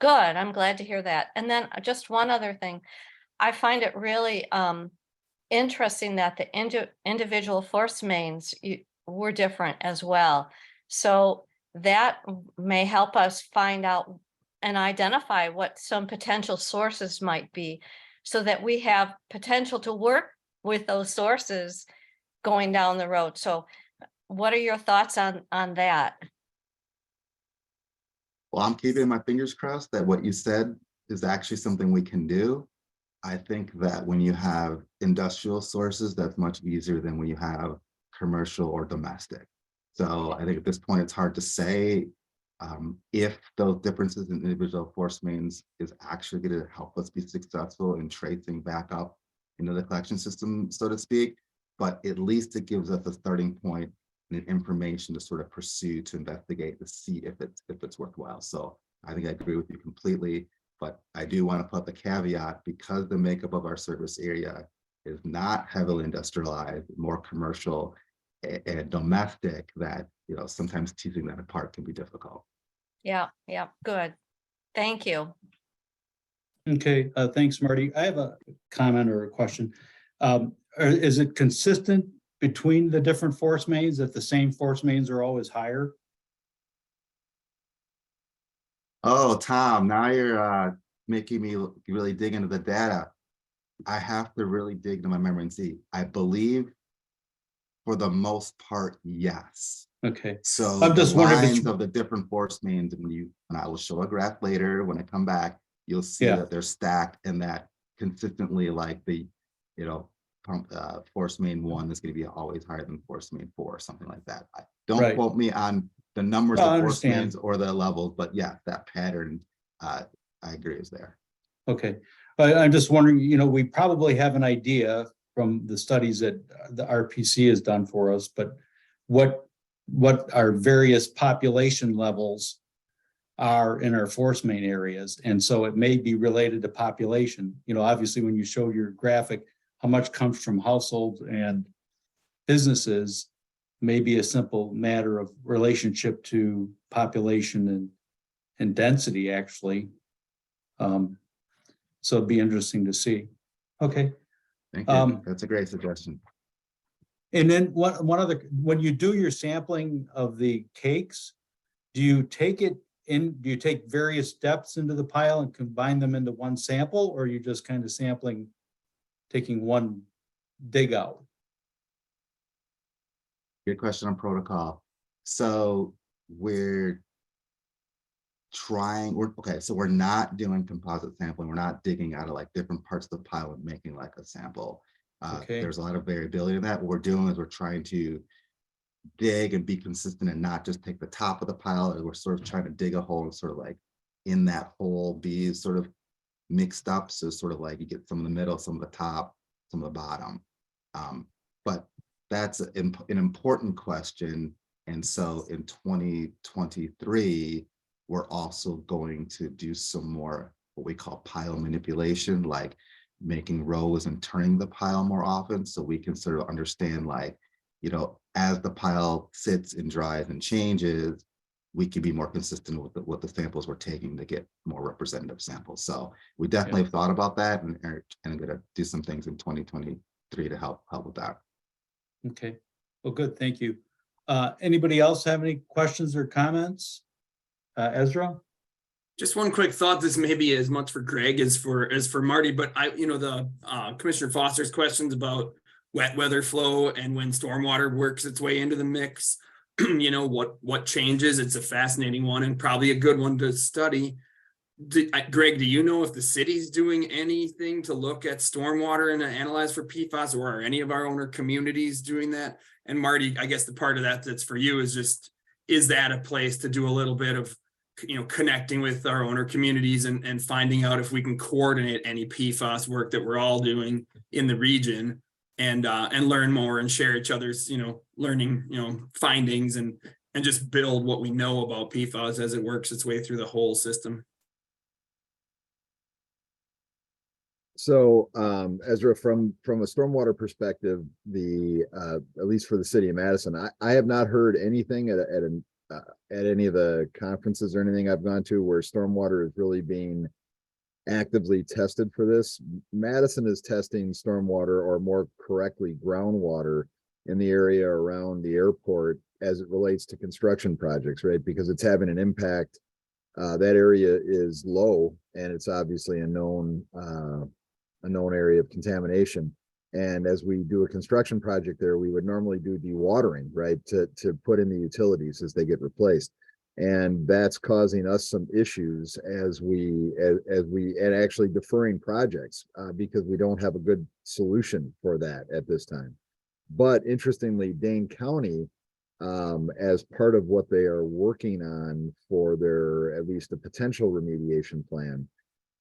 Good. I'm glad to hear that. And then just one other thing. I find it really interesting that the individual force mains were different as well. So that may help us find out and identify what some potential sources might be, so that we have potential to work with those sources going down the road. So what are your thoughts on that? Well, I'm keeping my fingers crossed that what you said is actually something we can do. I think that when you have industrial sources, that's much easier than when you have commercial or domestic. So I think at this point, it's hard to say if those differences in individual force mains is actually going to help us be successful in tracing back up into the collection system, so to speak. But at least it gives us a starting point and information to sort of pursue, to investigate, to see if it's worthwhile. So I think I agree with you completely. But I do want to put the caveat, because the makeup of our service area is not heavily industrialized, more commercial and domestic, that, you know, sometimes teasing that apart can be difficult. Yeah, good. Thank you. Okay, thanks, Marty. I have a comment or a question. Is it consistent between the different force mains that the same force mains are always higher? Oh, Tom, now you're making me really dig into the data. I have to really dig into my memory and see. I believe for the most part, yes. Okay, So I'm the just wondering if lines it's, of the different force mains, and I will show a graph later when I come back, you'll see Yeah. that they're stacked, and that consistently, like the, you know, force main 1 is going to be always higher than force main 4 or something like that. Don't Right. quote me on the numbers No, I of force understand. mains or the levels, but yeah, that pattern, I agree, is there. Okay, I'm just wondering, you know, we probably have an idea from the studies that the RPC has done for us, but what our various population levels are in our force main areas. And so it may be related to population. You know, obviously, when you show your graphic, how much comes from households and businesses may be a simple matter of relationship to population and density, actually. So it'd be interesting to see. Okay. Thank you. That's a great suggestion. And then one other, when you do your sampling of the cakes, do you take various depths into the pile and combine them into one sample, or are you just kind of sampling, taking one dig out? Good question on protocol. So we're not doing composite sampling. We're not digging out of like different parts of the pile and making like a sample. Okay. There's a lot of variability in that. What we're doing is we're trying to dig and be consistent and not just take the top of the pile. We're sort of trying to dig a hole and sort of like in that hole be sort of mixed up. So sort of like you get some in the middle, some of the top, some of the bottom. But that's an important question. And so in 2023, we're also going to do some more what we call pile manipulation, like making rows and turning the pile more often, so we can sort of understand, like, you know, as the pile sits and dries and changes, we can be more consistent with the samples we're taking to get more representative samples. So we definitely have thought about that, and I'm going to do some things in 2023 to help with that. Okay, well, good, thank you. Anybody else have any questions or comments? Ezra? Just one quick thought. This may be as much for Greg as for Marty, but the Commissioner Foster's questions about wet weather flow and when stormwater works its way into the mix, you know, what changes. It's a fascinating one and probably a good one to study. Greg, do you know if the city's doing anything to look at stormwater and analyze for PFAS, or are any of our owner communities doing that? And Marty, I guess the part of that that's for you is just, is that a place to do a little bit of, you know, connecting with our owner communities and finding out if we can coordinate any PFAS work that we're all doing in the region, and learn more and share each other's, you know, learning, you know, findings, and just build what we know about PFAS as it works its way through the whole system. So Ezra, from a stormwater perspective, at least for the city of Madison, I have not heard anything at a at any of the conferences or anything I've gone to where stormwater is really being actively tested for this. Madison is testing stormwater, or more correctly, groundwater in the area around the airport as it relates to construction projects, right? Because it's having an impact. That area is low, and it's obviously a known area of contamination. And as we do a construction project there, we would normally do dewatering, right, to put in the utilities as they get replaced. And that's causing us some issues as we and actually deferring projects because we don't have a good solution for that at this time. But interestingly, Dane County, as part of what they are working on for their, at least a potential remediation plan,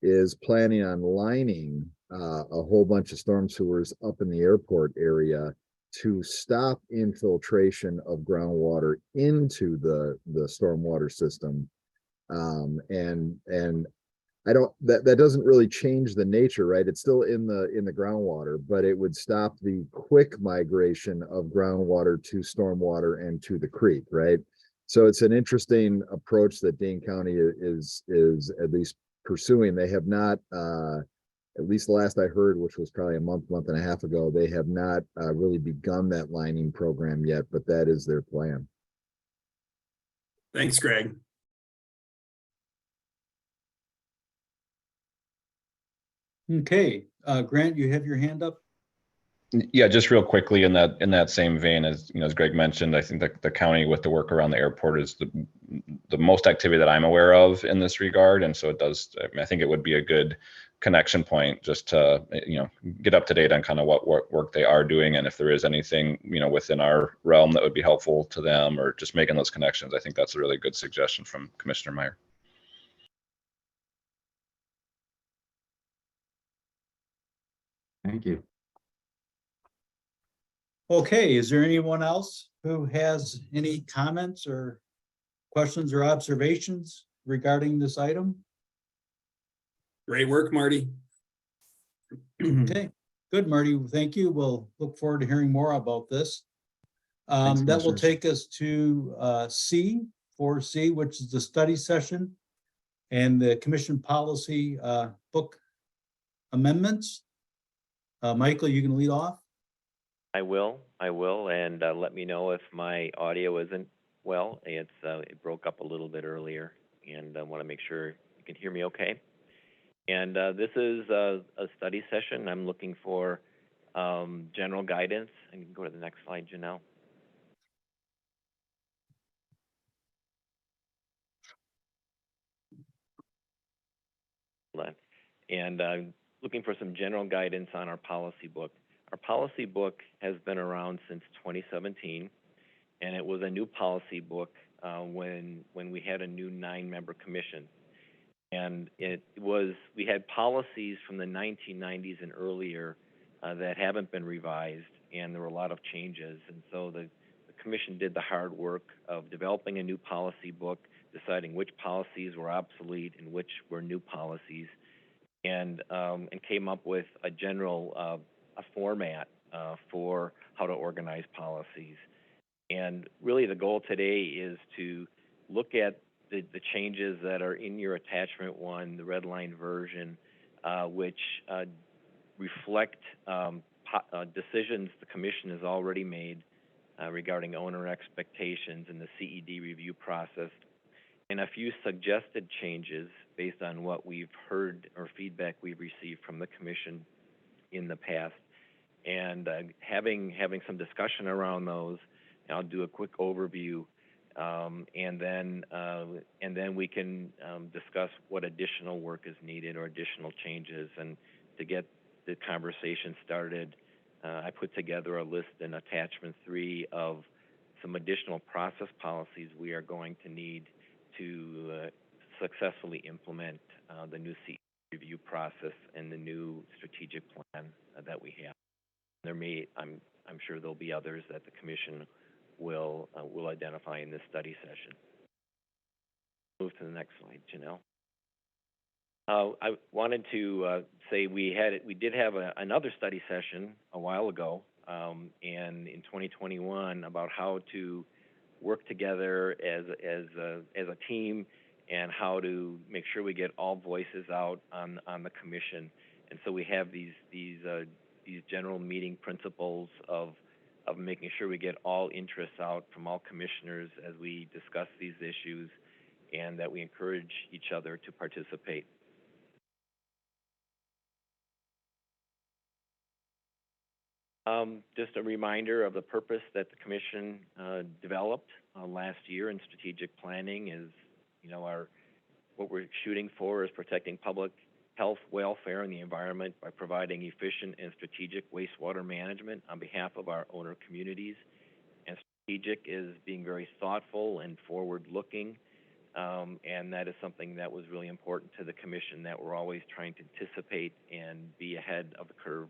is planning on lining a whole bunch of storm sewers up in the airport area to stop infiltration of groundwater into the stormwater system. And I don't, that doesn't really change the nature, right? It's still in the groundwater, but it would stop the quick migration of groundwater to stormwater and to the creek, right? So it's an interesting approach that Dane County is at least pursuing. They have not, at least the last I heard, which was probably a month and a half ago, they have not really begun that lining program yet, but that is their plan. Thanks, Greg. Okay, Grant, you have your hand up? Yeah, just real quickly in that same vein, as as Greg mentioned, I think that the county with the work around the airport is the most activity that I'm aware of in this regard, and so it does. I think it would be a good connection point just to get up to date on kind of what work they are doing, and if there is anything within our realm that would be helpful to them, or just making those connections. I think that's a really good suggestion from Commissioner Meyer. Thank you. Okay, is there anyone else who has any comments or questions or observations regarding this item? Great work, Marty. Okay, good, Marty. Thank you. We'll look forward to hearing more about this. Thanks, That will Commissioners. take us to 4C, which is the study session and the commission policy book amendments. Michael, you can lead off. I will, and let me know if my audio isn't well. It broke up a little bit earlier, and I want to make sure you can hear me okay. And this is a study session. I'm looking for general guidance. And you can go to the next slide, Janelle. And looking for some general guidance on our policy book. Our policy book has been around since 2017, and it was a new policy book when we had a new 9-member commission. And we had policies from the 1990s and earlier that haven't been revised, and there were a lot of changes. And so the commission did the hard work of developing a new policy book, deciding which policies were obsolete and which were new policies, and came up with a general a format for how to organize policies. And really the goal today is to look at the changes that are in your attachment 1, the red line version, which reflect decisions the commission has already made regarding owner expectations in the CED review process, and a few suggested changes based on what we've heard or feedback we've received from the commission in the past, and having some discussion around those. I'll do a quick overview, and then we can discuss what additional work is needed or additional changes. And to get the conversation started, I put together a list in attachment 3 of some additional process policies we are going to need to successfully implement the new CED review process and the new strategic plan that we have. I'm sure there'll be others that the commission will identify in this study session. Move to the next slide, Janelle. I wanted to say we did have another study session a while ago, and in 2021 about how to work together as a team, and how to make sure we get all voices out on the commission. And so we have these general meeting principles of making sure we get all interests out from all commissioners as we discuss these issues, and that we encourage each other to participate. Just a reminder of the purpose that the commission developed last year in strategic planning is, what we're shooting for is protecting public health, welfare, and the environment by providing efficient and strategic wastewater management on behalf of our owner communities. And strategic is being very thoughtful and forward-looking, and that is something that was really important to the commission, that we're always trying to anticipate and be ahead of the curve.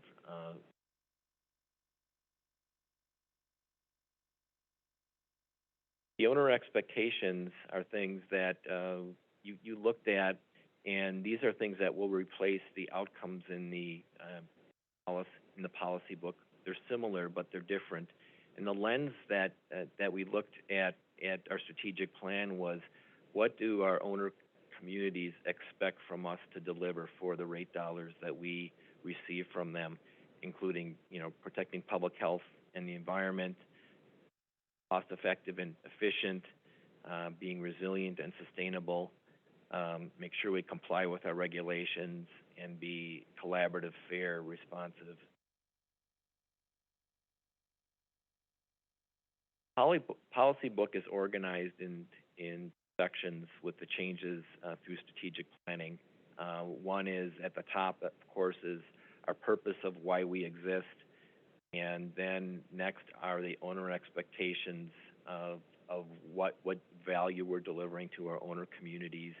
The owner expectations are things that you looked at, and these are things that will replace the outcomes in the policy book. They're similar, but they're different. And the lens that we looked at our strategic plan was, what do our owner communities expect from us to deliver for the rate dollars that we receive from them, including, protecting public health and the environment, cost-effective and efficient, being resilient and sustainable, make sure we comply with our regulations, and be collaborative, fair, responsive. Policy book is organized in sections with the changes through strategic planning. One is at the top, of course, is our purpose of why we exist. And then next are the owner expectations of what value we're delivering to our owner communities.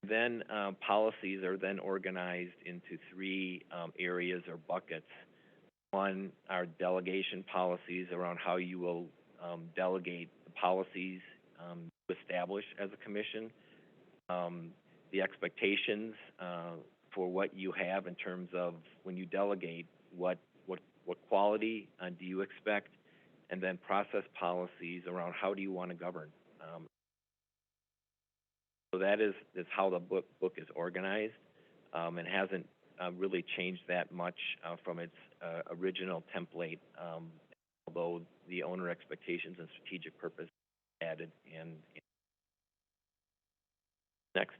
Then policies are then organized into three areas or buckets. One are delegation policies around how you will delegate the policies to establish as a commission. The expectations for what you have in terms of when you delegate, what quality do you expect, and then process policies around how do you want to govern. So that is how the book is organized, and hasn't really changed that much from its original template, although the owner expectations and strategic purpose added. And next.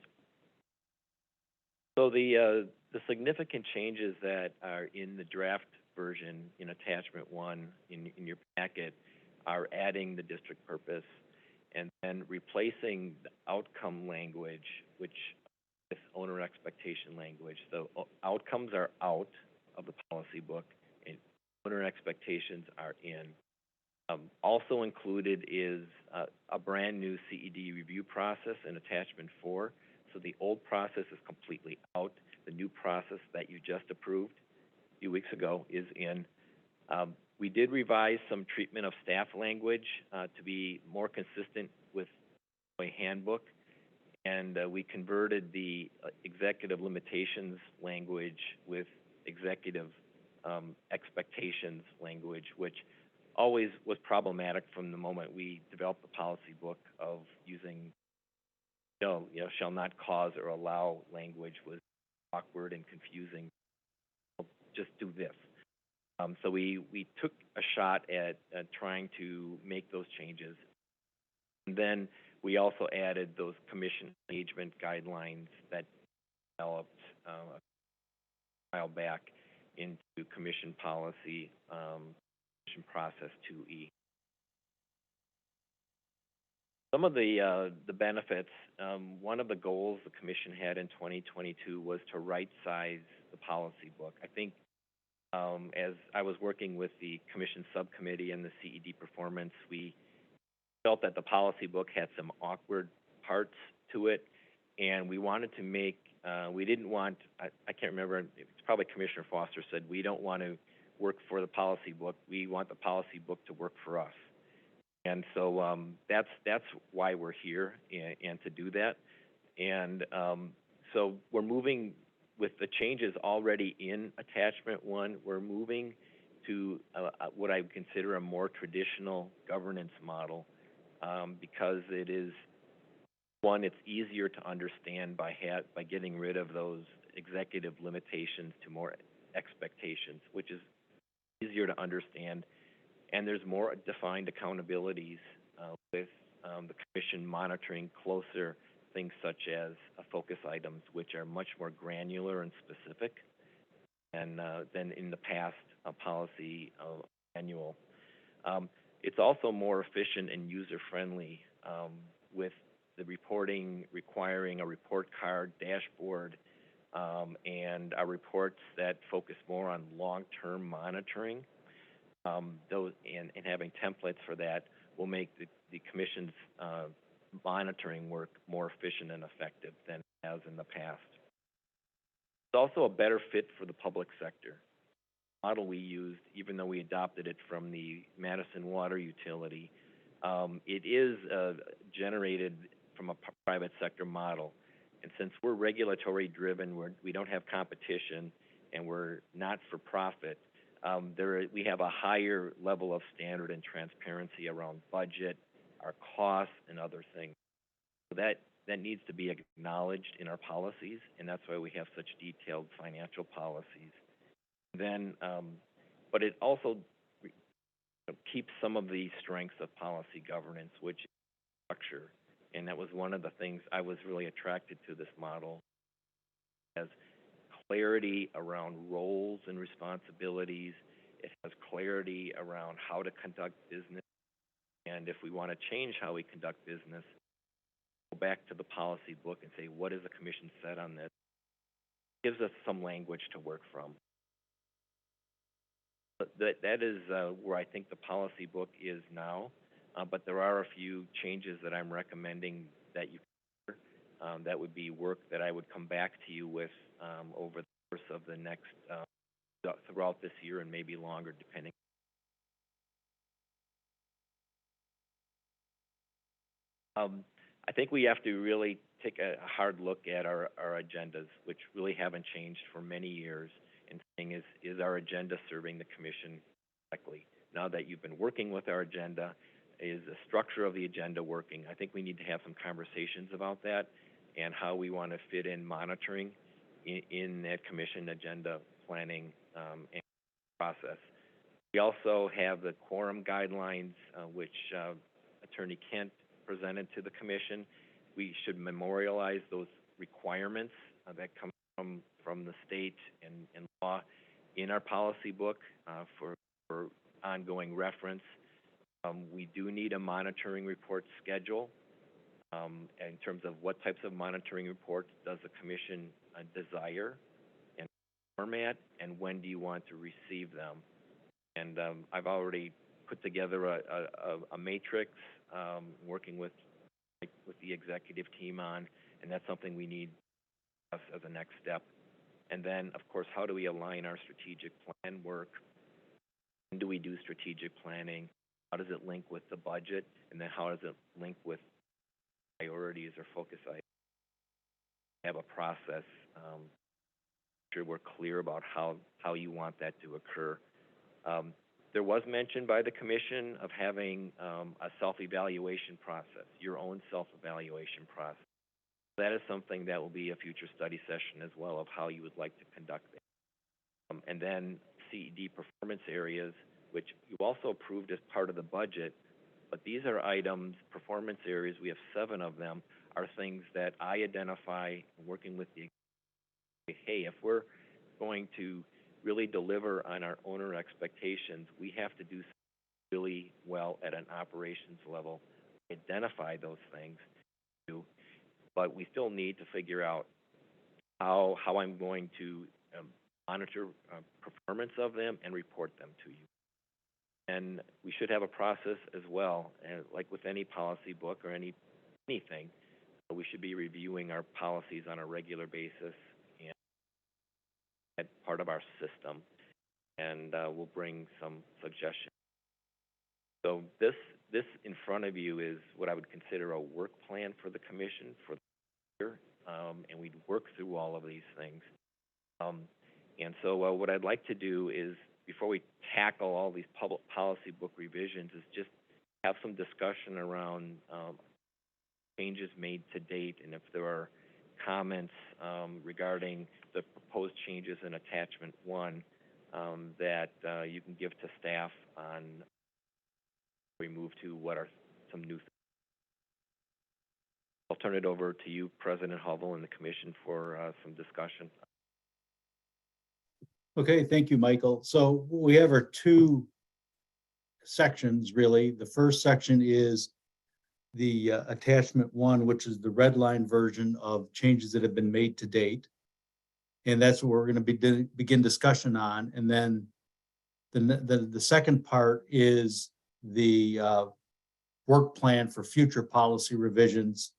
So the significant changes that are in the draft version in attachment 1 in your packet are adding the district purpose, and then replacing the outcome language, which is owner expectation language. So outcomes are out of the policy book, and owner expectations are in. Also included is a brand new CED review process in attachment 4. So the old process is completely out. The new process that you just approved a few weeks ago is in. We did revise some treatment of staff language to be more consistent with a handbook, and we converted the executive limitations language with executive expectations language, which always was problematic from the moment we developed the policy book of using shall not cause or allow language was awkward and confusing. Just do this. So we took a shot at trying to make those changes. And then we also added those commission engagement guidelines that developed a while back into commission policy, commission process 2E. Some of the benefits, one of the goals the commission had in 2022 was to right-size the policy book. I think as I was working with the commission subcommittee and the CED performance, we felt that the policy book had some awkward parts to it, and we wanted to make, we didn't want, I can't remember, it's probably Commissioner Foster said, we don't want to work for the policy book, we want the policy book to work for us. And so that's why we're here and to do that. And so we're moving with the changes already in attachment 1, we're moving to what I would consider a more traditional governance model because it is, one, it's easier to understand by getting rid of those executive limitations to more expectations, which is easier to understand. And there's more defined accountabilities with the commission monitoring closer things such as focus items, which are much more granular and specific than in the past policy manual. It's also more efficient and user-friendly with the reporting requiring a report card dashboard and our reports that focus more on long-term monitoring. Those and having templates for that will make the commission's monitoring work more efficient and effective than it has in the past. It's also a better fit for the public sector. The model we used, even though we adopted it from the Madison water utility, it is generated from a private sector model. And since we're regulatory driven, we don't have competition, and we're not for profit, we have a higher level of standard and transparency around budget, our costs, and other things. So that needs to be acknowledged in our policies, and that's why we have such detailed financial policies. Then, but it also keeps some of the strengths of policy governance, which is structure. And that was one of the things I was really attracted to this model, as clarity around roles and responsibilities. It has clarity around how to conduct business. And if we want to change how we conduct business, go back to the policy book and say, what has the commission said on this? It gives us some language to work from. But that is where I think the policy book is now. But there are a few changes that I'm recommending that you consider. That would be work that I would come back to you with over the course of the next, throughout this year and maybe longer, depending. I think we have to really take a hard look at our agendas, which really haven't changed for many years, and saying, is our agenda serving the commission correctly? Now that you've been working with our agenda, is the structure of the agenda working? I think we need to have some conversations about that and how we want to fit in monitoring in that commission agenda planning and process. We also have the quorum guidelines, which Attorney Kent presented to the commission. We should memorialize those requirements that come from the state and law in our policy book for ongoing reference. We do need a monitoring report schedule in terms of what types of monitoring reports does the commission desire and format, and when do you want to receive them. And I've already put together a matrix working with the executive team on, and that's something we need as a next step. And then, of course, how do we align our strategic plan work? When do we do strategic planning? How does it link with the budget? And then how does it link with priorities or focus items? Have a process. Sure we're clear about how you want that to occur. There was mention by the commission of having a self-evaluation process, your own self-evaluation process. That is something that will be a future study session as well of how you would like to conduct it. And then CED performance areas, which you also approved as part of the budget, but these are items, performance areas, we have 7 of them, are things that I identify working with the, hey, if we're going to really deliver on our owner expectations, we have to do really well at an operations level, identify those things, but we still need to figure out how I'm going to monitor performance of them and report them to you. And we should have a process as well, and like with any policy book or anything, we should be reviewing our policies on a regular basis and as part of our system, and we'll bring some suggestions. So this in front of you is what I would consider a work plan for the commission for the year, and we'd work through all of these things. And so what I'd like to do is, before we tackle all these public policy book revisions, is just have some discussion around changes made to date, and if there are comments regarding the proposed changes in attachment 1 that you can give to staff on we move to what are some new things. I'll turn it over to you, President Hovell, and the commission for some discussion. Okay, thank you, Michael. So we have our two sections, really. The first section is the attachment 1, which is the red line version of changes that have been made to date. And that's what we're going to begin discussion on. And then the second part is the work plan for future policy revisions.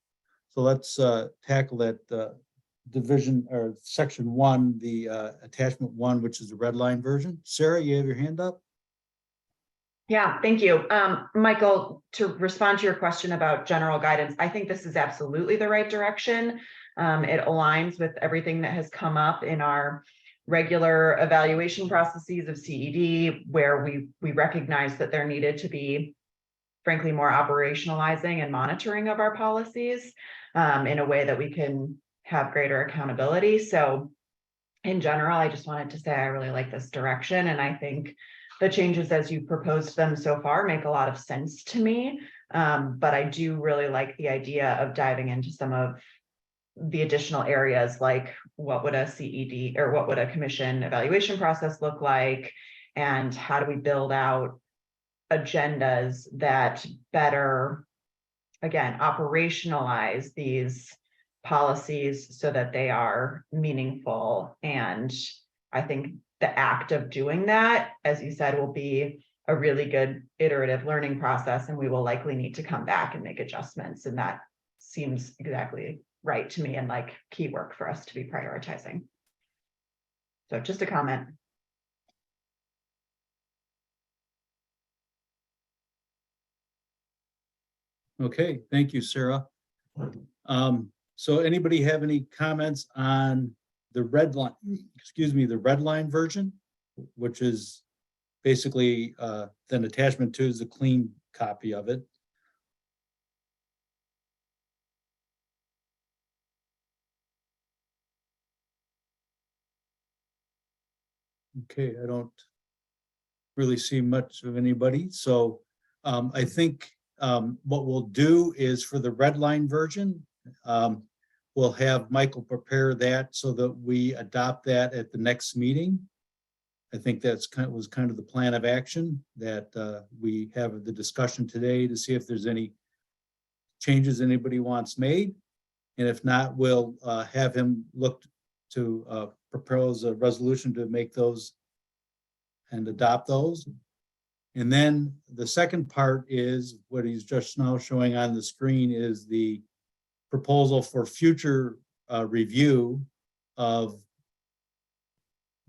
So let's tackle that division or section 1, the attachment 1, which is the red line version. Sarah, you have your hand up? Yeah, thank you. Michael, to respond to your question about general guidance, I think this is absolutely the right direction. It aligns with everything that has come up in our regular evaluation processes of CED, where we recognize that there needed to be, frankly, more operationalizing and monitoring of our policies in a way that we can have greater accountability. So in general, I just wanted to say I really like this direction, and I think the changes as you proposed them so far make a lot of sense to me. But I do really like the idea of diving into some of the additional areas, like what would a CED or what would a commission evaluation process look like? And how do we build out agendas that better, again, operationalize these policies so that they are meaningful? And I think the act of doing that, as you said, will be a really good iterative learning process, and we will likely need to come back and make adjustments. And that seems exactly right to me and like key work for us to be prioritizing. So just a comment. Okay, thank you, Sarah. So anybody have any comments on the red line, the red line version, which is basically then attachment 2 is a clean copy of it. Okay, I don't really see much of anybody. So I think what we'll do is for the red line version, we'll have Michael prepare that so that we adopt that at the next meeting. I think that's was kind of the plan of action, that we have the discussion today to see if there's any changes anybody wants made. And if not, we'll have him look to propose a resolution to make those and adopt those. And then the second part is what he's just now showing on the screen is the proposal for future review of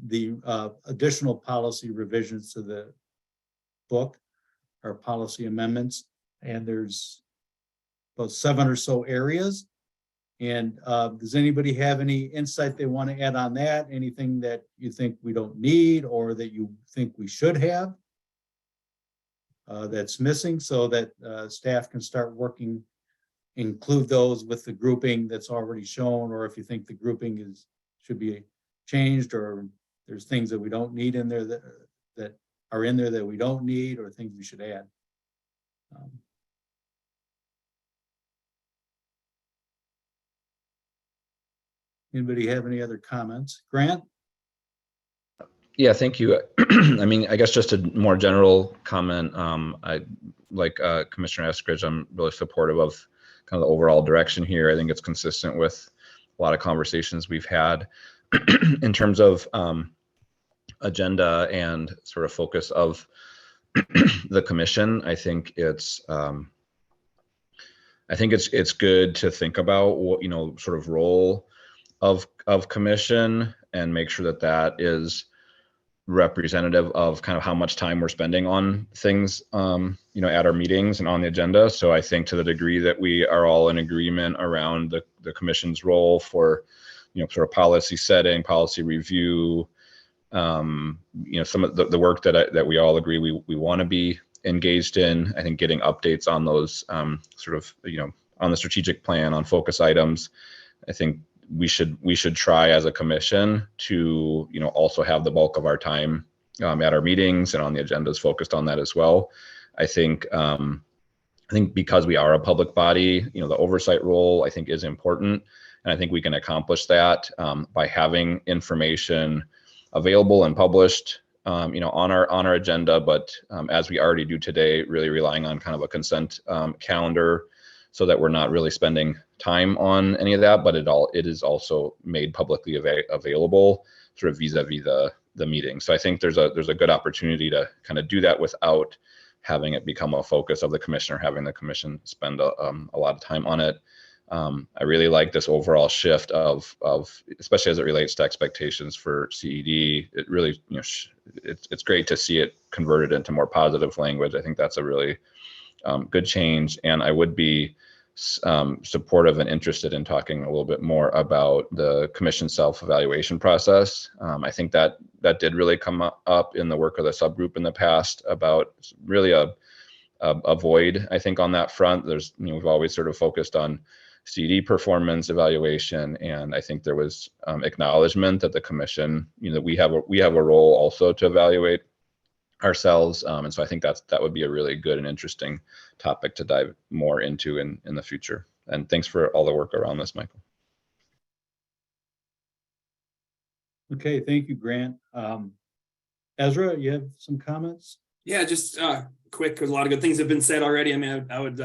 the additional policy revisions to the book or policy amendments. And there's about 7 or so areas. And does anybody have any insight they want to add on that? Anything that you think we don't need or that you think we should have that's missing, so that staff can start working, include those with the grouping that's already shown, or if you think the grouping should be changed, or there's things that we don't need in there that are in there that we don't need, or things we should add. Anybody have any other comments? Grant? Yeah, thank you. I mean, I guess just a more general comment. I like Commissioner Eskridge, I'm really supportive of kind of the overall direction here. I think it's consistent with a lot of conversations we've had in terms of agenda and sort of focus of the commission. I think it's good to think about what, sort of role of commission and make sure that that is representative of kind of how much time we're spending on things, at our meetings and on the agenda. So I think to the degree that we are all in agreement around the commission's role for, sort of policy setting, policy review, some of the work that we all agree we want to be engaged in. I think getting updates on those sort of, on the strategic plan, on focus items. I think we should try as a commission to, also have the bulk of our time at our meetings and on the agendas focused on that as well. I think because we are a public body, the oversight role I think is important, and I think we can accomplish that by having information available and published, on our agenda. But as we already do today, really relying on kind of a consent calendar, so that we're not really spending time on any of that, but it is also made publicly available, sort of vis-a-vis the meeting. So I think there's a good opportunity to kind of do that without having it become a focus of the commission or having the commission spend a lot of time on it. I really like this overall shift of especially as it relates to expectations for CED. It really, it's great to see it converted into more positive language. I think that's a really good change, and I would be supportive and interested in talking a little bit more about the commission self-evaluation process. I think that did really come up in the work of the subgroup in the past about really a void, I think, on that front. There's, we've always sort of focused on CED performance evaluation, and I think there was acknowledgement that the commission, that we have a role also to evaluate ourselves, and so I think that would be a really good and interesting topic to dive more into in the future. And thanks for all the work around this, Michael. Okay, thank you, Grant. Ezra, you have some comments? Yeah, just quick, because a lot of good things have been said already. I mean, I would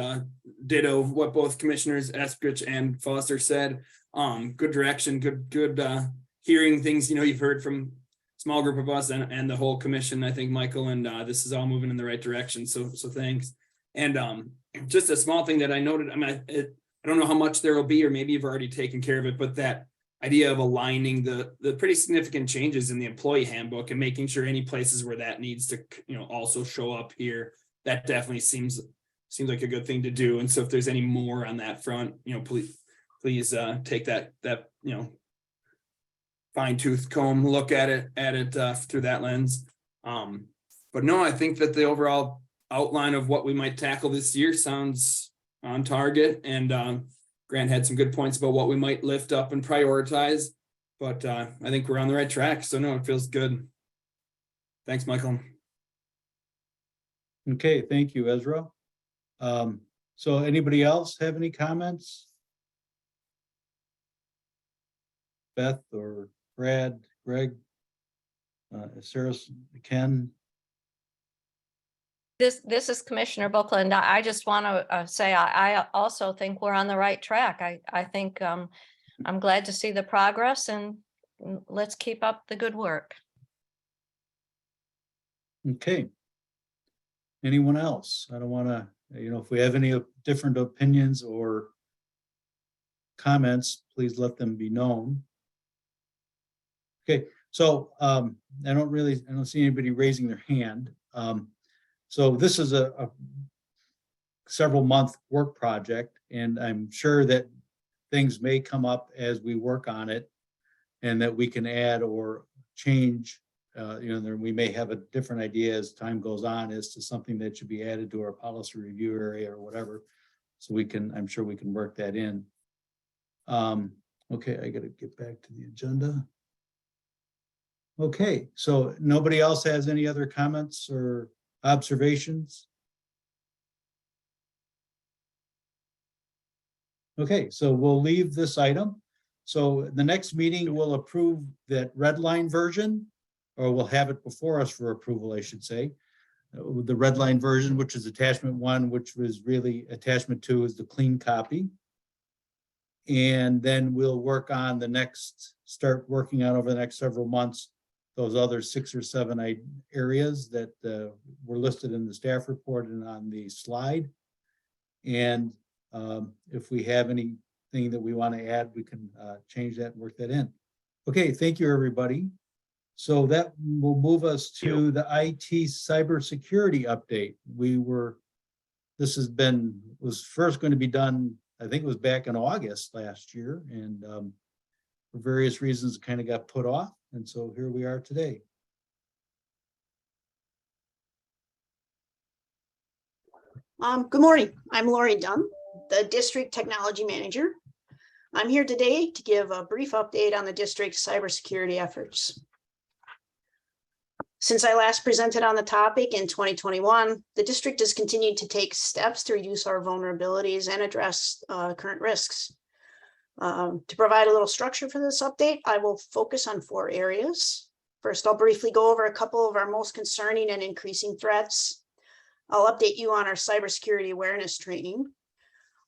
ditto what both Commissioners Eskridge and Foster said. Good direction, good hearing things, you've heard from small group of us and the whole commission, I think, Michael, and this is all moving in the right direction. So thanks. And just a small thing that I noted, I mean, I don't know how much there will be, or maybe you've already taken care of it, but that idea of aligning the pretty significant changes in the employee handbook and making sure any places where that needs to, also show up here, that definitely seems like a good thing to do. And so if there's any more on that front, please take that fine tooth comb look at it through that lens. But no, I think that the overall outline of what we might tackle this year sounds on target, and Grant had some good points about what we might lift up and prioritize, but I think we're on the right track. So no, it feels good. Thanks, Michael. Okay, thank you, Ezra. So anybody else have any comments? Beth or Brad, Greg, Sarah, Ken? This is Commissioner Buckland. I just want to say I also think we're on the right track. I think I'm glad to see the progress, and let's keep up the good work. Okay. Anyone else? I don't want to, if we have any different opinions or comments, please let them be known. Okay, so I don't see anybody raising their hand. So this is a several month work project, and I'm sure that things may come up as we work on it, and that we can add or change. We may have a different idea as time goes on as to something that should be added to our policy review area or whatever. So I'm sure we can work that in. Okay, I got to get back to the agenda. Okay, so nobody else has any other comments or observations? Okay, so we'll leave this item. So the next meeting we'll approve that red line version, or we'll have it before us for approval, I should say. The red line version, which is attachment 1, which was really attachment 2 is the clean copy. And then we'll work on start working on over the next several months, those other 6 or 7 areas that were listed in the staff report and on the slide. And if we have anything that we want to add, we can change that and work that in. Okay, thank you, everybody. So that will move us to the IT cybersecurity update. This was first going to be done, I think it was back in August last year, and for various reasons, it kind of got put off. And so here we are today. Good morning. I'm Lori Dunn, the District Technology Manager. I'm here today to give a brief update on the district's cybersecurity efforts. Since I last presented on the topic in 2021, the district has continued to take steps to reduce our vulnerabilities and address current risks. To provide a little structure for this update, I will focus on 4 areas. First, I'll briefly go over a couple of our most concerning and increasing threats. I'll update you on our cybersecurity awareness training.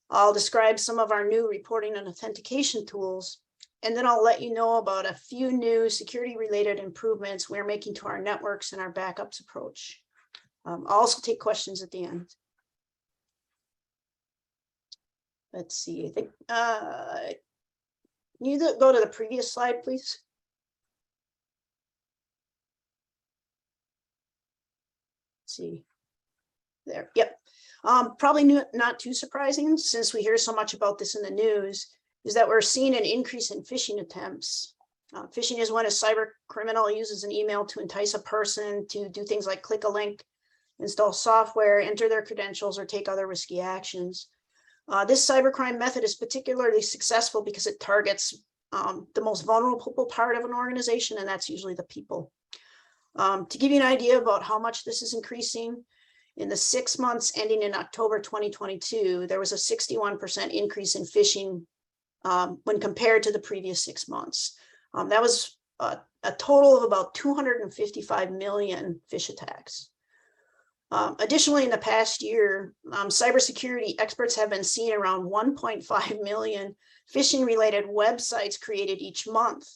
I'll describe some of our new reporting and authentication tools, and then I'll let you know about a few new security-related improvements we're making to our networks and our backups approach. I'll also take questions at the end. Let's see, I think, you go to the previous slide, please. Let's see. There, yep. Probably not too surprising, since we hear so much about this in the news, is that we're seeing an increase in phishing attempts. Phishing is when a cyber criminal uses an email to entice a person to do things like click a link, install software, enter their credentials, or take other risky actions. This cybercrime method is particularly successful because it targets the most vulnerable part of an organization, and that's usually the people. To give you an idea about how much this is increasing, in the 6 months ending in October 2022, there was a 61% increase in phishing when compared to the previous 6 months. That was a total of about 255 million phish attacks. Additionally, in the past year, cybersecurity experts have been seeing around 1.5 million phishing-related websites created each month.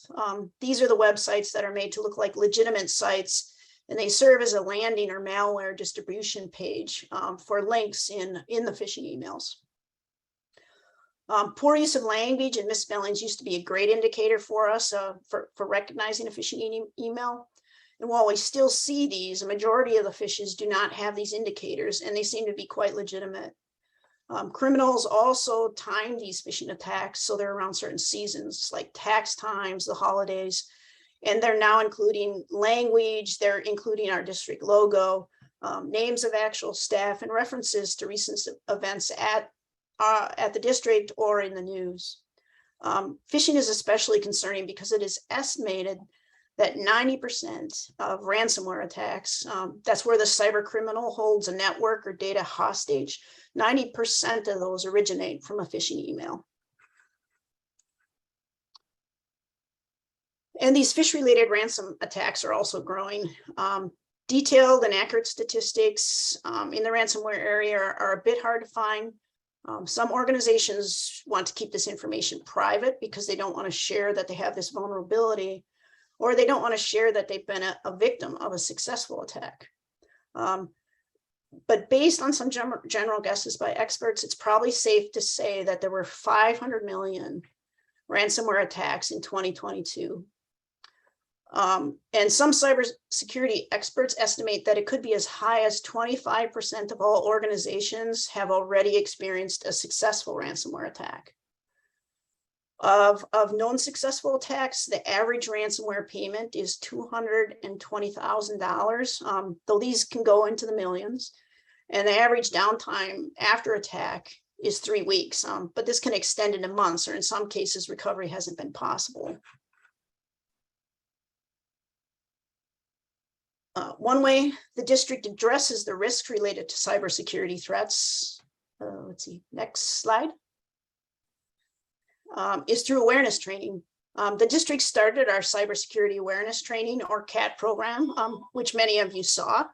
These are the websites that are made to look like legitimate sites, and they serve as a landing or malware distribution page for links in the phishing emails. Poor use of language and misspellings used to be a great indicator for us for recognizing a phishing email. And while we still see these, a majority of the phishes do not have these indicators, and they seem to be quite legitimate. Criminals also time these phishing attacks, so they're around certain seasons, like tax times, the holidays, and they're now including language, they're including our district logo, names of actual staff, and references to recent events at the district or in the news. Phishing is especially concerning because it is estimated that 90% of ransomware attacks, that's where the cyber criminal holds a network or data hostage, 90% of those originate from a phishing email. And these phish-related ransom attacks are also growing. Detailed and accurate statistics in the ransomware area are a bit hard to find. Some organizations want to keep this information private because they don't want to share that they have this vulnerability, or they don't want to share that they've been a victim of a successful attack. But based on some general guesses by experts, it's probably safe to say that there were 500 million ransomware attacks in 2022. And some cybersecurity experts estimate that it could be as high as 25% of all organizations have already experienced a successful ransomware attack. Of known successful attacks, the average ransomware payment is $220,000, though these can go into the millions. And the average downtime after attack is 3 weeks, but this can extend into months, or in some cases, recovery hasn't been possible. One way the district addresses the risks related to cybersecurity threats, let's see, next slide, is through awareness training. The district started our cybersecurity awareness training, or CAT program, which many of you saw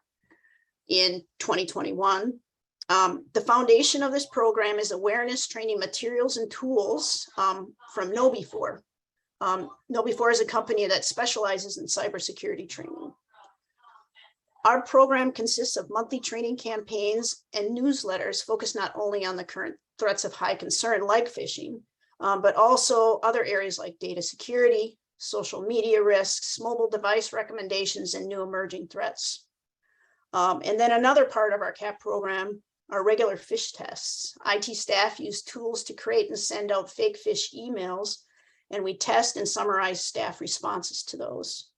in 2021. The foundation of this program is awareness training materials and tools from KnowBe4. KnowBe4 is a company that specializes in cybersecurity training. Our program consists of monthly training campaigns and newsletters focused not only on the current threats of high concern like phishing, but also other areas like data security, social media risks, mobile device recommendations, and new emerging threats. And then another part of our CAP program are regular phish tests. IT staff use tools to create and send out fake phish emails, and we test and summarize staff responses to those.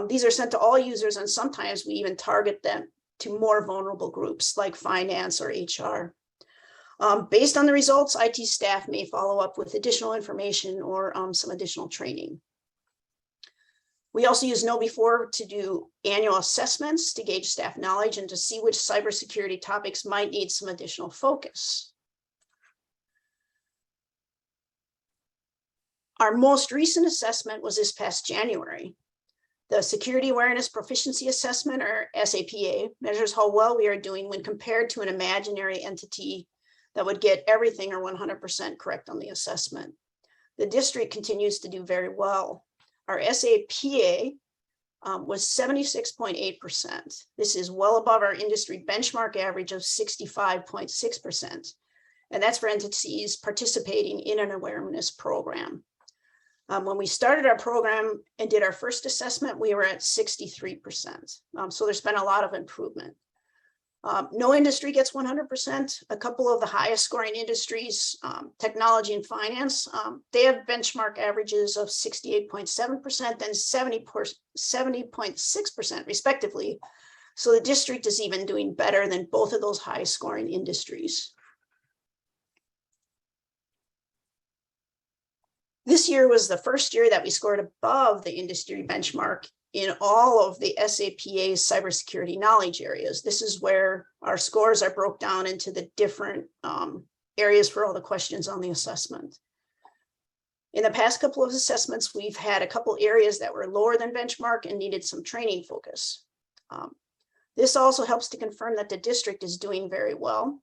These are sent to all users, and sometimes we even target them to more vulnerable groups like finance or HR. Based on the results, IT staff may follow up with additional information or some additional training. We also use KnowBe4 to do annual assessments to gauge staff knowledge and to see which cybersecurity topics might need some additional focus. Our most recent assessment was this past January. The Security Awareness Proficiency Assessment, or SAPA, measures how well we are doing when compared to an imaginary entity that would get everything or 100% correct on the assessment. The district continues to do very well. Our SAPA was 76.8%. This is well above our industry benchmark average of 65.6%. And that's for entities participating in an awareness program. When we started our program and did our first assessment, we were at 63%. So there's been a lot of improvement. No industry gets 100%. A couple of the highest scoring industries, technology and finance, they have benchmark averages of 68.7% and 70.6% respectively. So the district is even doing better than both of those high scoring industries. This year was the first year that we scored above the industry benchmark in all of the SAPA's cybersecurity knowledge areas. This is where our scores are broke down into the different areas for all the questions on the assessment. In the past couple of assessments, we've had a couple areas that were lower than benchmark and needed some training focus. This also helps to confirm that the district is doing very well.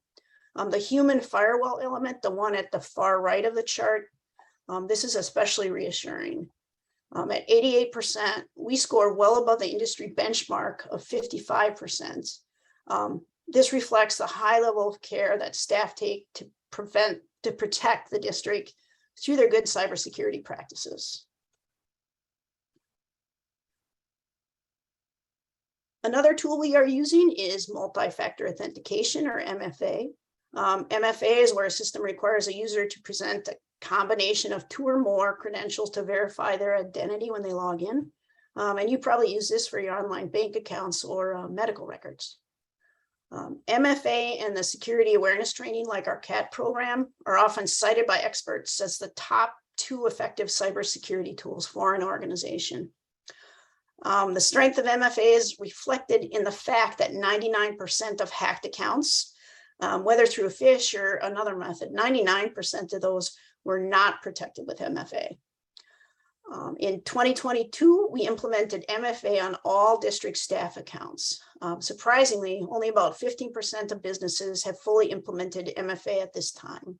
The human firewall element, the one at the far right of the chart, this is especially reassuring. At 88%, we score well above the industry benchmark of 55%. This reflects the high level of care that staff take to protect the district through their good cybersecurity practices. Another tool we are using is multi-factor authentication, or MFA. MFA is where a system requires a user to present a combination of 2 or more credentials to verify their identity when they log in. And you probably use this for your online bank accounts or medical records. MFA and the security awareness training, like our CAT program, are often cited by experts as the top 2 effective cybersecurity tools for an organization. The strength of MFA is reflected in the fact that 99% of hacked accounts, whether through a phish or another method, 99% of those were not protected with MFA. In 2022, we implemented MFA on all district staff accounts. Surprisingly, only about 15% of businesses have fully implemented MFA at this time.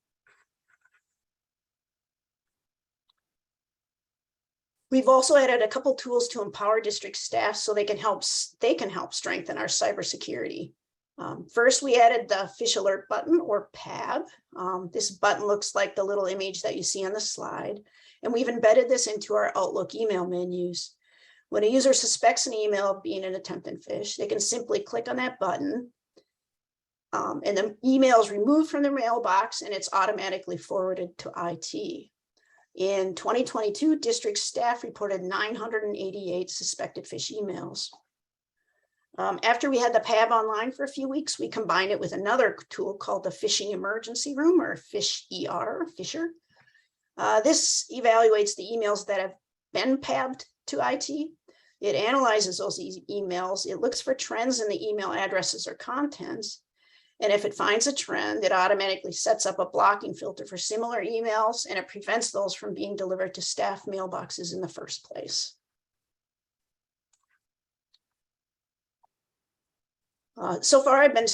We've also added a couple tools to empower district staff so they can help strengthen our cybersecurity. First, we added the Phish Alert button, or PAB. This button looks like the little image that you see on the slide, and we've embedded this into our Outlook email menus. When a user suspects an email of being an attempted phish, they can simply click on that button, and the email is removed from the mailbox and it's automatically forwarded to IT. In 2022, district staff reported 988 suspected phish emails. After we had the PAB online for a few weeks, we combined it with another tool called the Phishing Emergency Room, or Fisher. This evaluates the emails that have been PAB'd to IT. It analyzes those emails. It looks for trends in the email addresses or contents. And if it finds a trend, it automatically sets up a blocking filter for similar emails, and it prevents those from being delivered to staff mailboxes in the first place. So far, I've been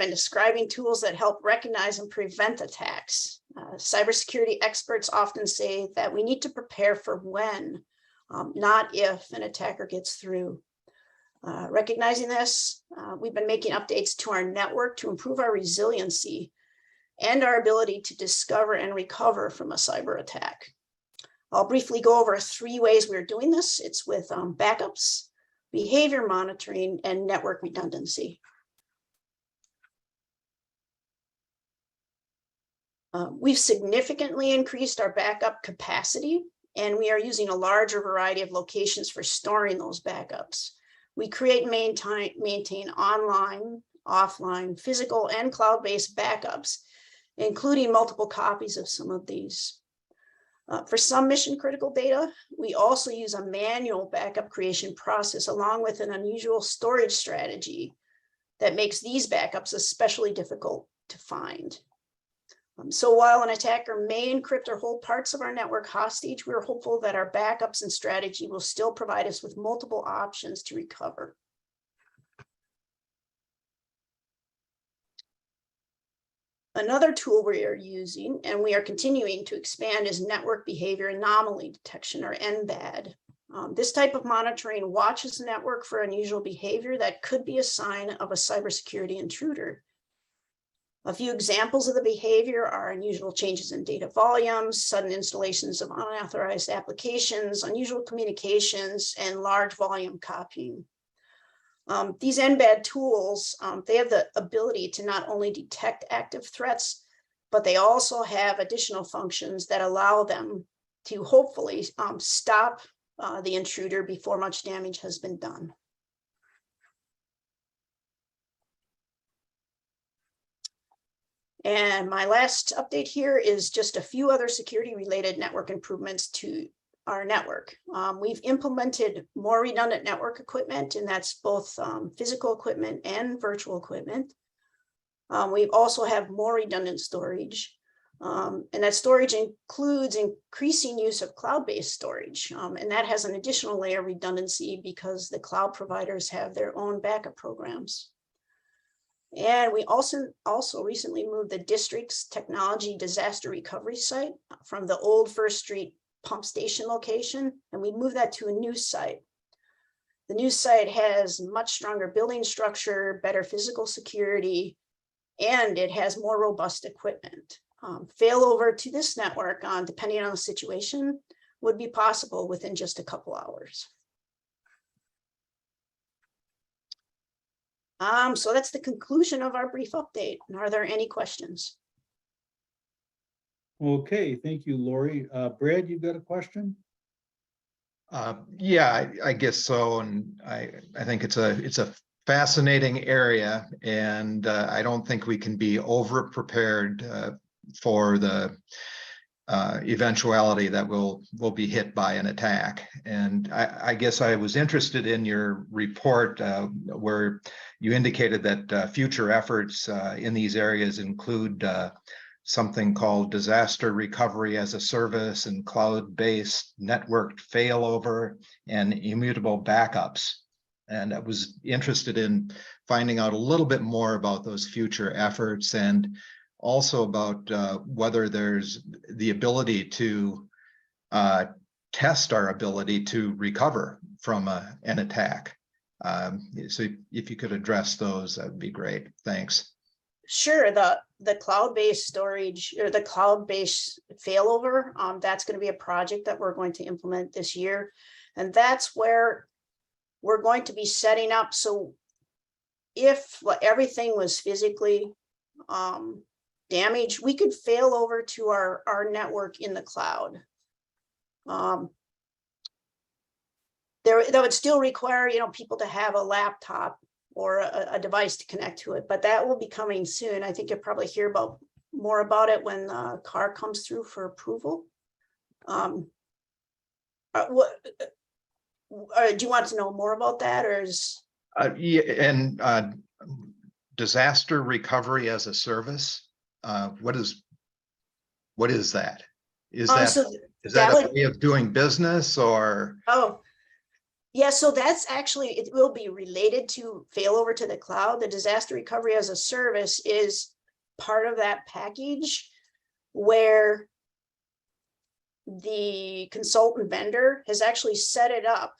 describing tools that help recognize and prevent attacks. Cybersecurity experts often say that we need to prepare for when, not if, an attacker gets through. Recognizing this, we've been making updates to our network to improve our resiliency and our ability to discover and recover from a cyber attack. I'll briefly go over 3 ways we're doing this. It's with backups, behavior monitoring, and network redundancy. We've significantly increased our backup capacity, and we are using a larger variety of locations for storing those backups. We create and maintain online, offline, physical, and cloud-based backups, including multiple copies of some of these. For some mission critical data, we also use a manual backup creation process along with an unusual storage strategy that makes these backups especially difficult to find. So while an attacker may encrypt or hold parts of our network hostage, we're hopeful that our backups and strategy will still provide us with multiple options to recover. Another tool we are using and we are continuing to expand is network behavior anomaly detection, or NBAD. This type of monitoring watches the network for unusual behavior that could be a sign of a cybersecurity intruder. A few examples of the behavior are unusual changes in data volumes, sudden installations of unauthorized applications, unusual communications, and large volume copying. These NBAD tools, they have the ability to not only detect active threats, but they also have additional functions that allow them to hopefully stop the intruder before much damage has been done. And my last update here is just a few other security related network improvements to our network. We've implemented more redundant network equipment, and that's both physical equipment and virtual equipment. We also have more redundant storage, and that storage includes increasing use of cloud-based storage, and that has an additional layer of redundancy because the cloud providers have their own backup programs. And we also recently moved the district's technology disaster recovery site from the old First Street pump station location, and we moved that to a new site. The new site has much stronger building structure, better physical security, and it has more robust equipment. Failover to this network, depending on the situation, would be possible within just a couple hours. So that's the conclusion of our brief update. Are there any questions? Okay, thank you, Lori. Brad, you've got a question? Yeah, I guess so. And I think it's a fascinating area, and I don't think we can be over prepared for the eventuality that we'll be hit by an attack. And I guess I was interested in your report where you indicated that future efforts in these areas include something called disaster recovery as a service and cloud-based networked failover and immutable backups. And I was interested in finding out a little bit more about those future efforts, and also about whether there's the ability to test our ability to recover from an attack. So if you could address those, that would be great. Thanks. Sure. The cloud-based storage, or the cloud-based failover, that's going to be a project that we're going to implement this year. And that's where we're going to be setting up. So if everything was physically damaged, we could fail over to our network in the cloud. That would still require, people to have a laptop or a device to connect to it, but that will be coming soon. I think you'll probably hear more about it when the car comes through for approval. Do you want to know more about that, or is? Yeah, and disaster recovery as a service. What is that? Is that a way of doing business, or? Oh, yeah, so that's actually, it will be related to failover to the cloud. The disaster recovery as a service is part of that package where the consultant vendor has actually set it up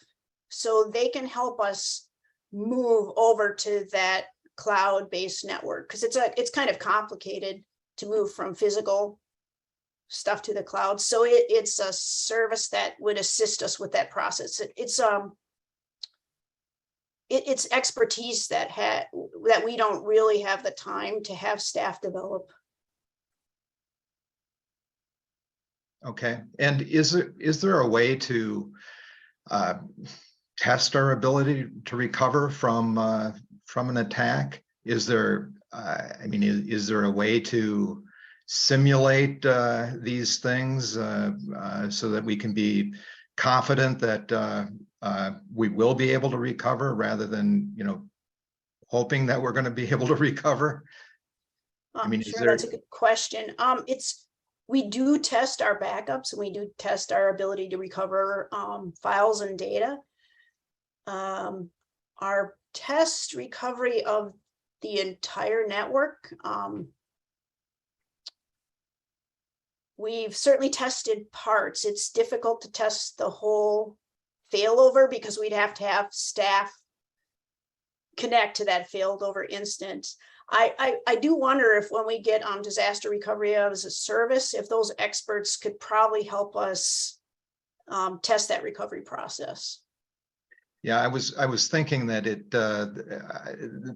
so they can help us move over to that cloud-based network, because it's kind of complicated to move from physical stuff to the cloud. So it's a service that would assist us with that process. It's expertise that we don't really have the time to have staff develop. Okay, and is there a way to test our ability to recover from an attack? Is there, I mean, is there a way to simulate these things so that we can be confident that we will be able to recover rather than, you know, hoping that we're going to be able to recover? I mean, is Sure, there? that's a good question. We do test our backups and we do test our ability to recover files and data. Our test recovery of the entire network, we've certainly tested parts. It's difficult to test the whole failover because we'd have to have staff connect to that failover instance. I do wonder if when we get on disaster recovery as a service, if those experts could probably help us test that recovery process. Yeah, I was thinking that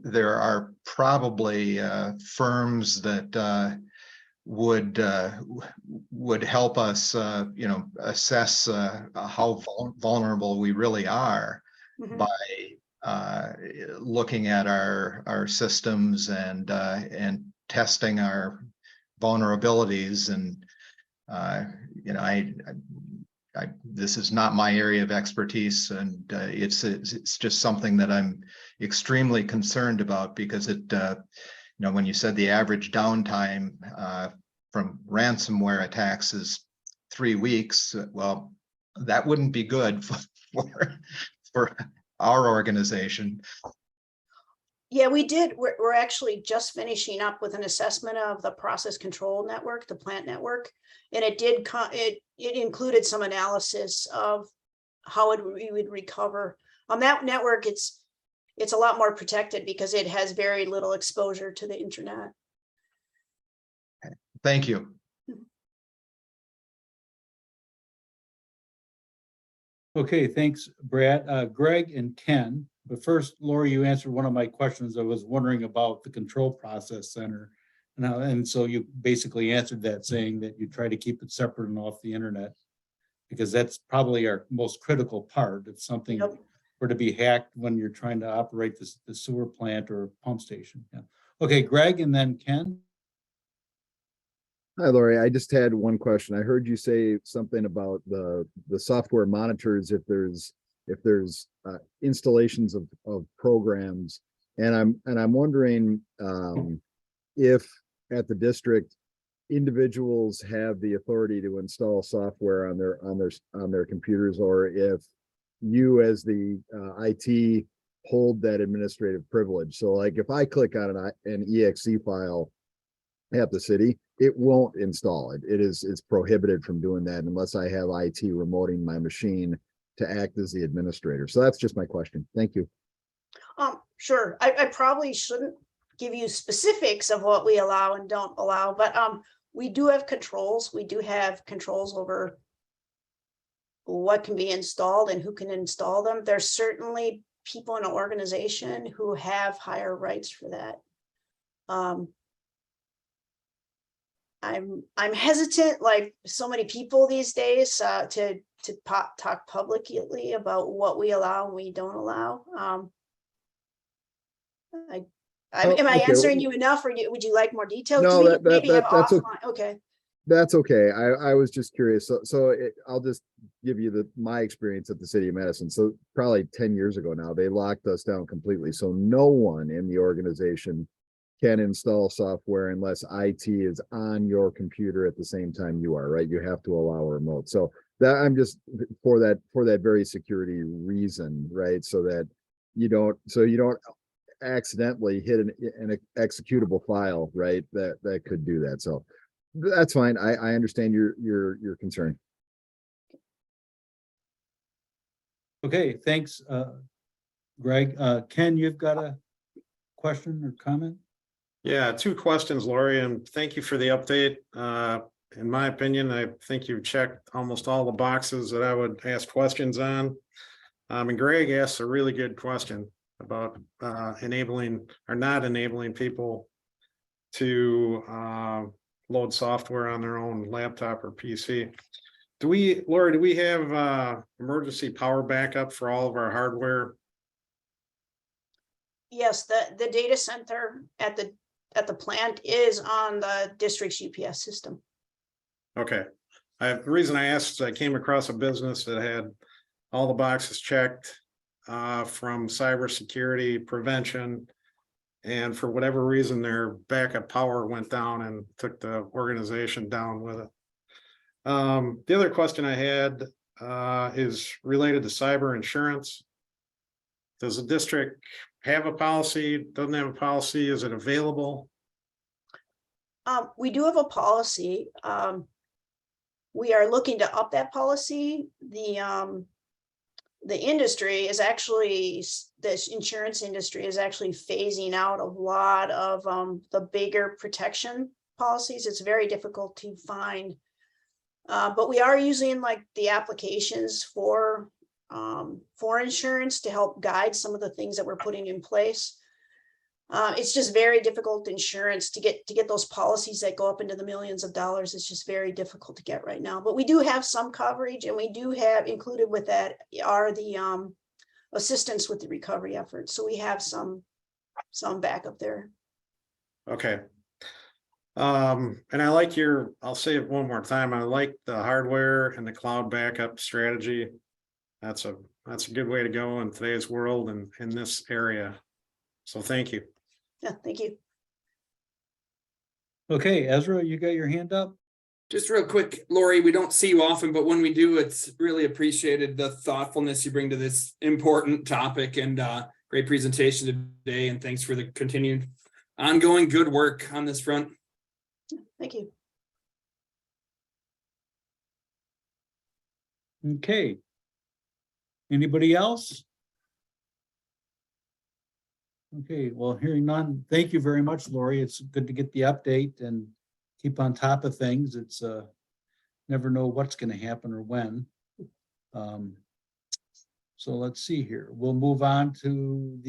there are probably firms that would help us, you know, assess how vulnerable we really are by looking at our systems and testing our vulnerabilities. And you know, this is not my area of expertise, and it's just something that I'm extremely concerned about, because it, you know, when you said the average downtime from ransomware attacks is 3 weeks, well, that wouldn't be good for our organization. Yeah, we did. We're actually just finishing up with an assessment of the process control network, the plant network, and it included some analysis of how we would recover. On that network, it's a lot more protected because it has very little exposure to the internet. Thank you. Okay, thanks, Brad. Greg and Ken. But first, Lori, you answered one of my questions. I was wondering about the control process center. And so you basically answered that, saying that you try to keep it separate and off the internet, because that's probably our most critical part. If something were to be hacked when you're trying to operate the sewer plant or pump station. Yeah. Okay, Greg, and then Ken. Hi, Lori. I just had one question. I heard you say something about the software monitors if there's installations of programs, and I'm wondering if at the district individuals have the authority to install software on their computers, or if you as the IT hold that administrative privilege. So like if I click on an exe file at the city, it won't install it. It's prohibited from doing that unless I have IT remoting my machine to act as the administrator. So that's just my question. Thank you. Sure. I probably shouldn't give you specifics of what we allow and don't allow, but we do have controls. We do have controls over what can be installed and who can install them. There's certainly people in an organization who have higher rights for that. I'm hesitant, like so many people these days, to talk publicly about what we allow and we don't allow. Am I answering you enough, or would you like more details? No, that's okay. That's okay. I was just curious. So I'll just give you my experience at the city of Madison. So probably 10 years ago now, they locked us down completely. So no one in the organization can install software unless IT is on your computer at the same time you are, right? You have to allow a remote. So that I'm just for that very security reason, right? So that you don't accidentally hit an executable file, right? That could do that. So that's fine. I understand your concern. Okay, thanks, Greg. Ken, you've got a question or comment? Yeah, 2 questions, Lori, and thank you for the update. In my opinion, I think you've checked almost all the boxes that I would ask questions on. And Greg asked a really good question about enabling or not enabling people to load software on their own laptop or PC. Laura, do we have emergency power backup for all of our hardware? Yes, the data center at the plant is on the district's UPS system. Okay. The reason I asked is I came across a business that had all the boxes checked from cybersecurity prevention. And for whatever reason, their backup power went down and took the organization down with it. The other question I had is related to cyber insurance. Does the district have a policy? Doesn't have a policy? Is it available? We do have a policy. We are looking to up that policy. The industry is actually, this insurance industry is actually phasing out a lot of the bigger protection policies. It's very difficult to find. But we are using like the applications for insurance to help guide some of the things that we're putting in place. It's just very difficult insurance to get those policies that go up into the millions of dollars. It's just very difficult to get right now, but we do have some coverage, and we do have included with that are the assistance with the recovery efforts. So we have some backup there. Okay. And I like I'll say it one more time. I like the hardware and the cloud backup strategy. That's a good way to go in today's world and in this area. So thank you. Yeah, thank you. Okay, Ezra, you got your hand up? Just real quick, Lori, we don't see you often, but when we do, it's really appreciated the thoughtfulness you bring to this important topic, and great presentation today. And thanks for the continued ongoing good work on this front. Thank you. Okay. Anybody else? Okay, well, hearing none, thank you very much, Lori. It's good to get the update and keep on top of things. It's never know what's going to happen or when. So let's see here. We'll move on to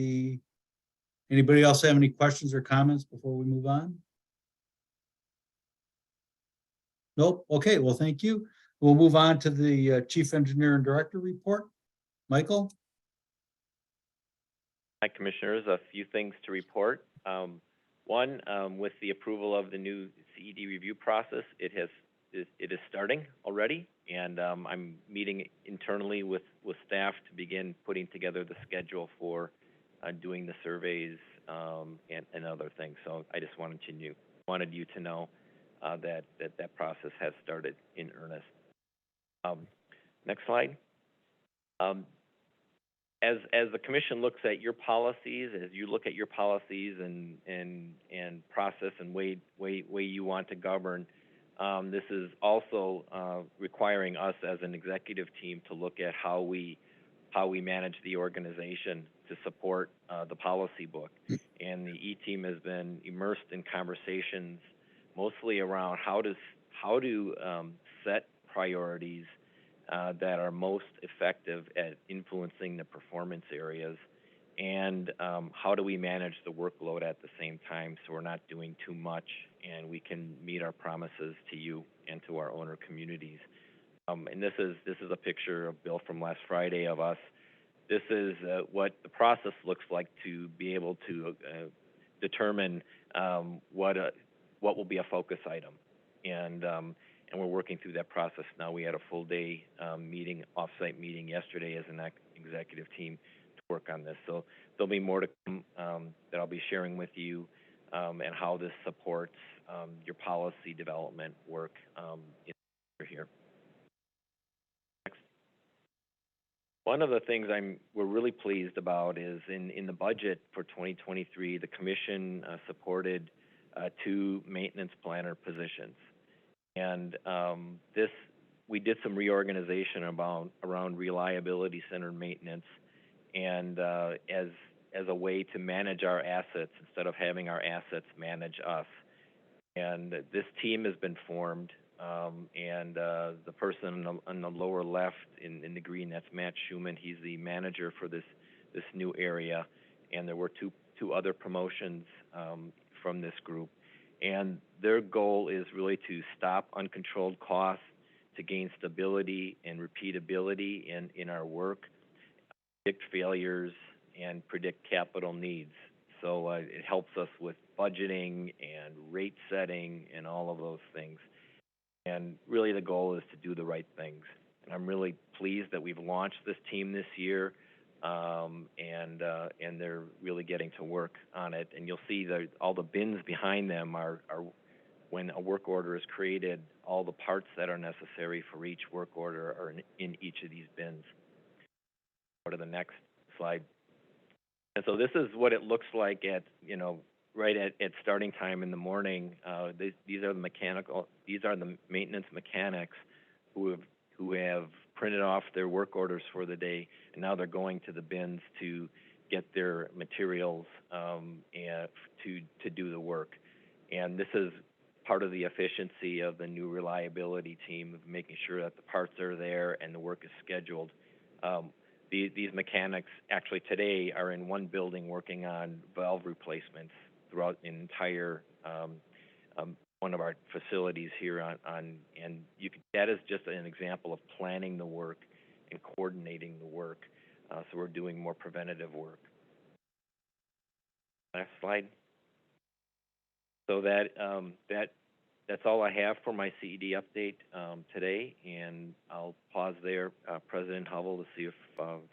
anybody else have any questions or comments before we move on? Nope. Okay, well, thank you. We'll move on to the Chief Engineer and Director report. Michael? Hi, Commissioners. A few things to report. One, with the approval of the new CED review process, it is starting already, and I'm meeting internally with staff to begin putting together the schedule for doing the surveys and other things. So I just wanted you to know that process has started in earnest. Next slide. As the commission looks at your policies, as you look at your policies and process and way you want to govern, this is also requiring us as an executive team to look at how we manage the organization to support the policy book. And the E-team has been immersed in conversations mostly around how to set priorities that are most effective at influencing the performance areas, and how do we manage the workload at the same time so we're not doing too much and we can meet our promises to you and to our owner communities. And this is a picture of Bill from last Friday of us. This is what the process looks like to be able to determine what will be a focus item. And we're working through that process now. We had a full day offsite meeting yesterday as an executive team to work on this. So there'll be more to come that I'll be sharing with you and how this supports your policy development work here. Next. One of the things we're really pleased about is in the budget for 2023, the commission supported 2 maintenance planner positions. And we did some reorganization around reliability centered maintenance, and as a way to manage our assets instead of having our assets manage us. And this team has been formed, and the person on the lower left in the green, that's Matt Schumann. He's the manager for this new area, and there were two other promotions from this group. And their goal is really to stop uncontrolled costs, to gain stability and repeatability in our work, predict failures, and predict capital needs. So it helps us with budgeting and rate setting and all of those things. And really the goal is to do the right things. And I'm really pleased that we've launched this team this year, and they're really getting to work on it. And you'll see that all the bins behind them are when a work order is created, all the parts that are necessary for each work order are in each of these bins. Go to the next slide. And so this is what it looks like at, right at starting time in the morning. These are the maintenance mechanics who have printed off their work orders for the day, and now they're going to the bins to get their materials and to do the work. And this is part of the efficiency of the new reliability team, of making sure that the parts are there and the work is scheduled. These mechanics actually today are in one building working on valve replacements throughout the entire one of our facilities here that is just an example of planning the work and coordinating the work. So we're doing more preventative work. Last slide. So that's all I have for my CED update today, and I'll pause there, President Hubble, to see if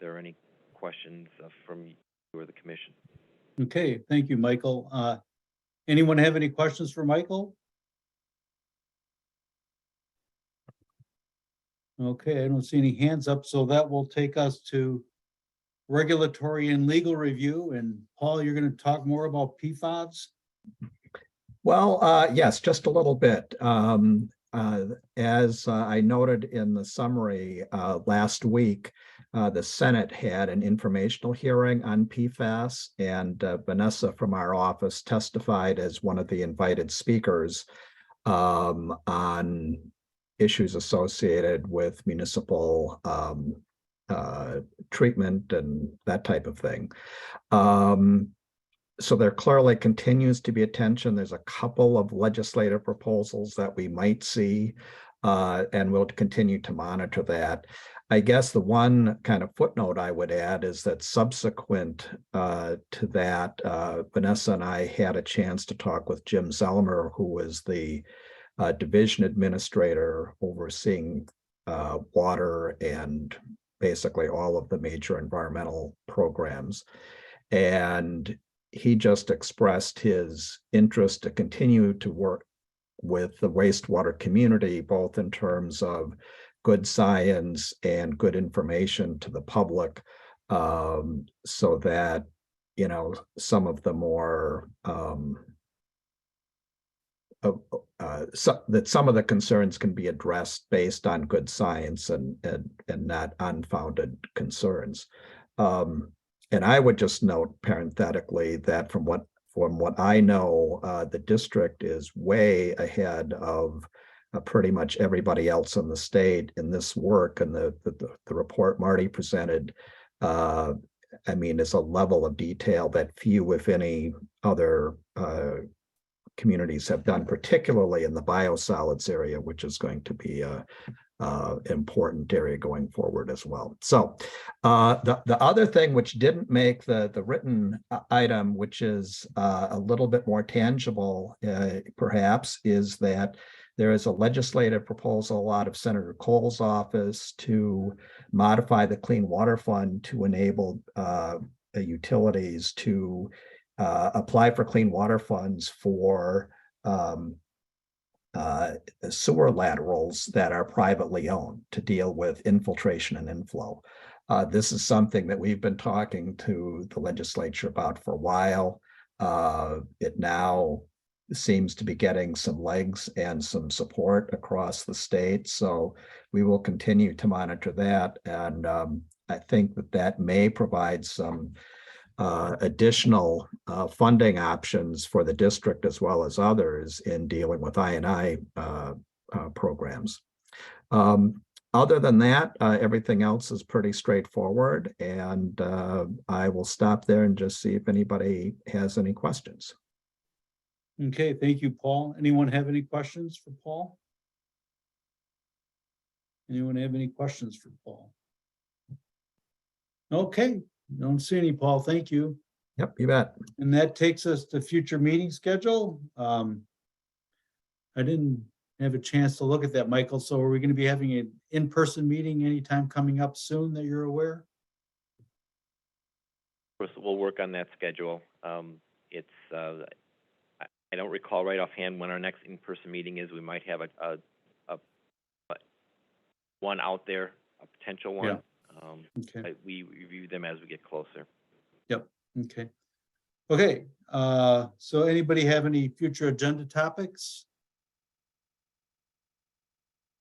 there are any questions from you or the commission. Okay, thank you, Michael. Anyone have any questions for Michael? Okay, I don't see any hands up, so that will take us to regulatory and legal review. And Paul, you're going to talk more about PFAS? Well, yes, just a little bit. As I noted in the summary last week, the Senate had an informational hearing on PFAS, and Vanessa from our office testified as one of the invited speakers on issues associated with municipal treatment and that type of thing. So there clearly continues to be attention. There's a couple of legislative proposals that we might see, and we'll continue to monitor that. I guess the one kind of footnote I would add is that subsequent to that, Vanessa and I had a chance to talk with Jim Zelmer, who was the division administrator overseeing water and basically all of the major environmental programs. And he just expressed his interest to continue to work with the wastewater community, both in terms of good science and good information to the public, so that, some of the more that some of the concerns can be addressed based on good science and not unfounded concerns. And I would just note parenthetically that from what I know, the district is way ahead of pretty much everybody else in the state in this work. And the report Marty presented, is a level of detail that few, if any, other communities have done, particularly in the biosolids area, which is going to be a important area going forward as well. So the other thing which didn't make the written item, which is a little bit more tangible perhaps, is that there is a legislative proposal out of Senator Cole's office to modify the Clean Water Fund to enable utilities to apply for clean water funds for sewer laterals that are privately owned to deal with infiltration and inflow. This is something that we've been talking to the legislature about for a while. It now seems to be getting some legs and some support across the state. So we will continue to monitor that. And I think that may provide some additional funding options for the district as well as others in dealing with I&I programs. Other than that, everything else is pretty straightforward, and I will stop there and just see if anybody has any questions. Okay, thank you, Paul. Anyone have any questions for Paul? Anyone have any questions for Paul? Okay, don't see any, Paul. Thank you. Yep, you bet. And that takes us to future meeting schedule. I didn't have a chance to look at that, Michael. So are we going to be having an in-person meeting anytime coming up soon that you're aware? Of course, we'll work on that schedule. I don't recall right offhand when our next in-person meeting is. We might have a one out there, a potential one. Okay. We review them as we get closer. Yep. Okay. Okay. So anybody have any future agenda topics?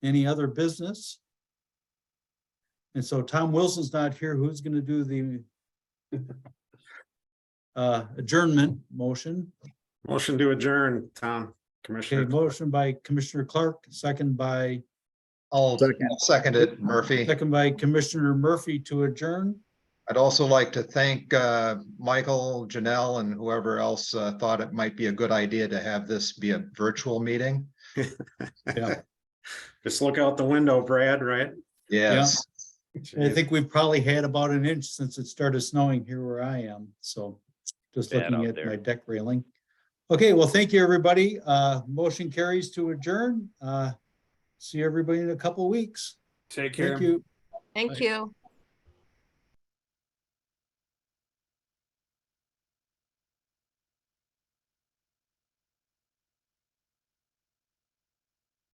Any other business? And so Tom Wilson's not here. Who's going to do the adjournment motion? Motion to adjourn, Tom, Okay, Commissioner. motion by Commissioner Clark, second by I'll second it, Murphy. second by Commissioner Murphy to adjourn. I'd also like to thank Michael, Janelle, and whoever else thought it might be a good idea to have this be a virtual meeting. Yeah. Just look out the window, Brad, right? Yes. I think we've probably had about an inch since it started snowing here where I am. So just Bad looking out at there. my deck railing. Okay, well, thank you, everybody. Motion carries to adjourn. See everybody in a couple of weeks. Take care. Thank you. Thank you.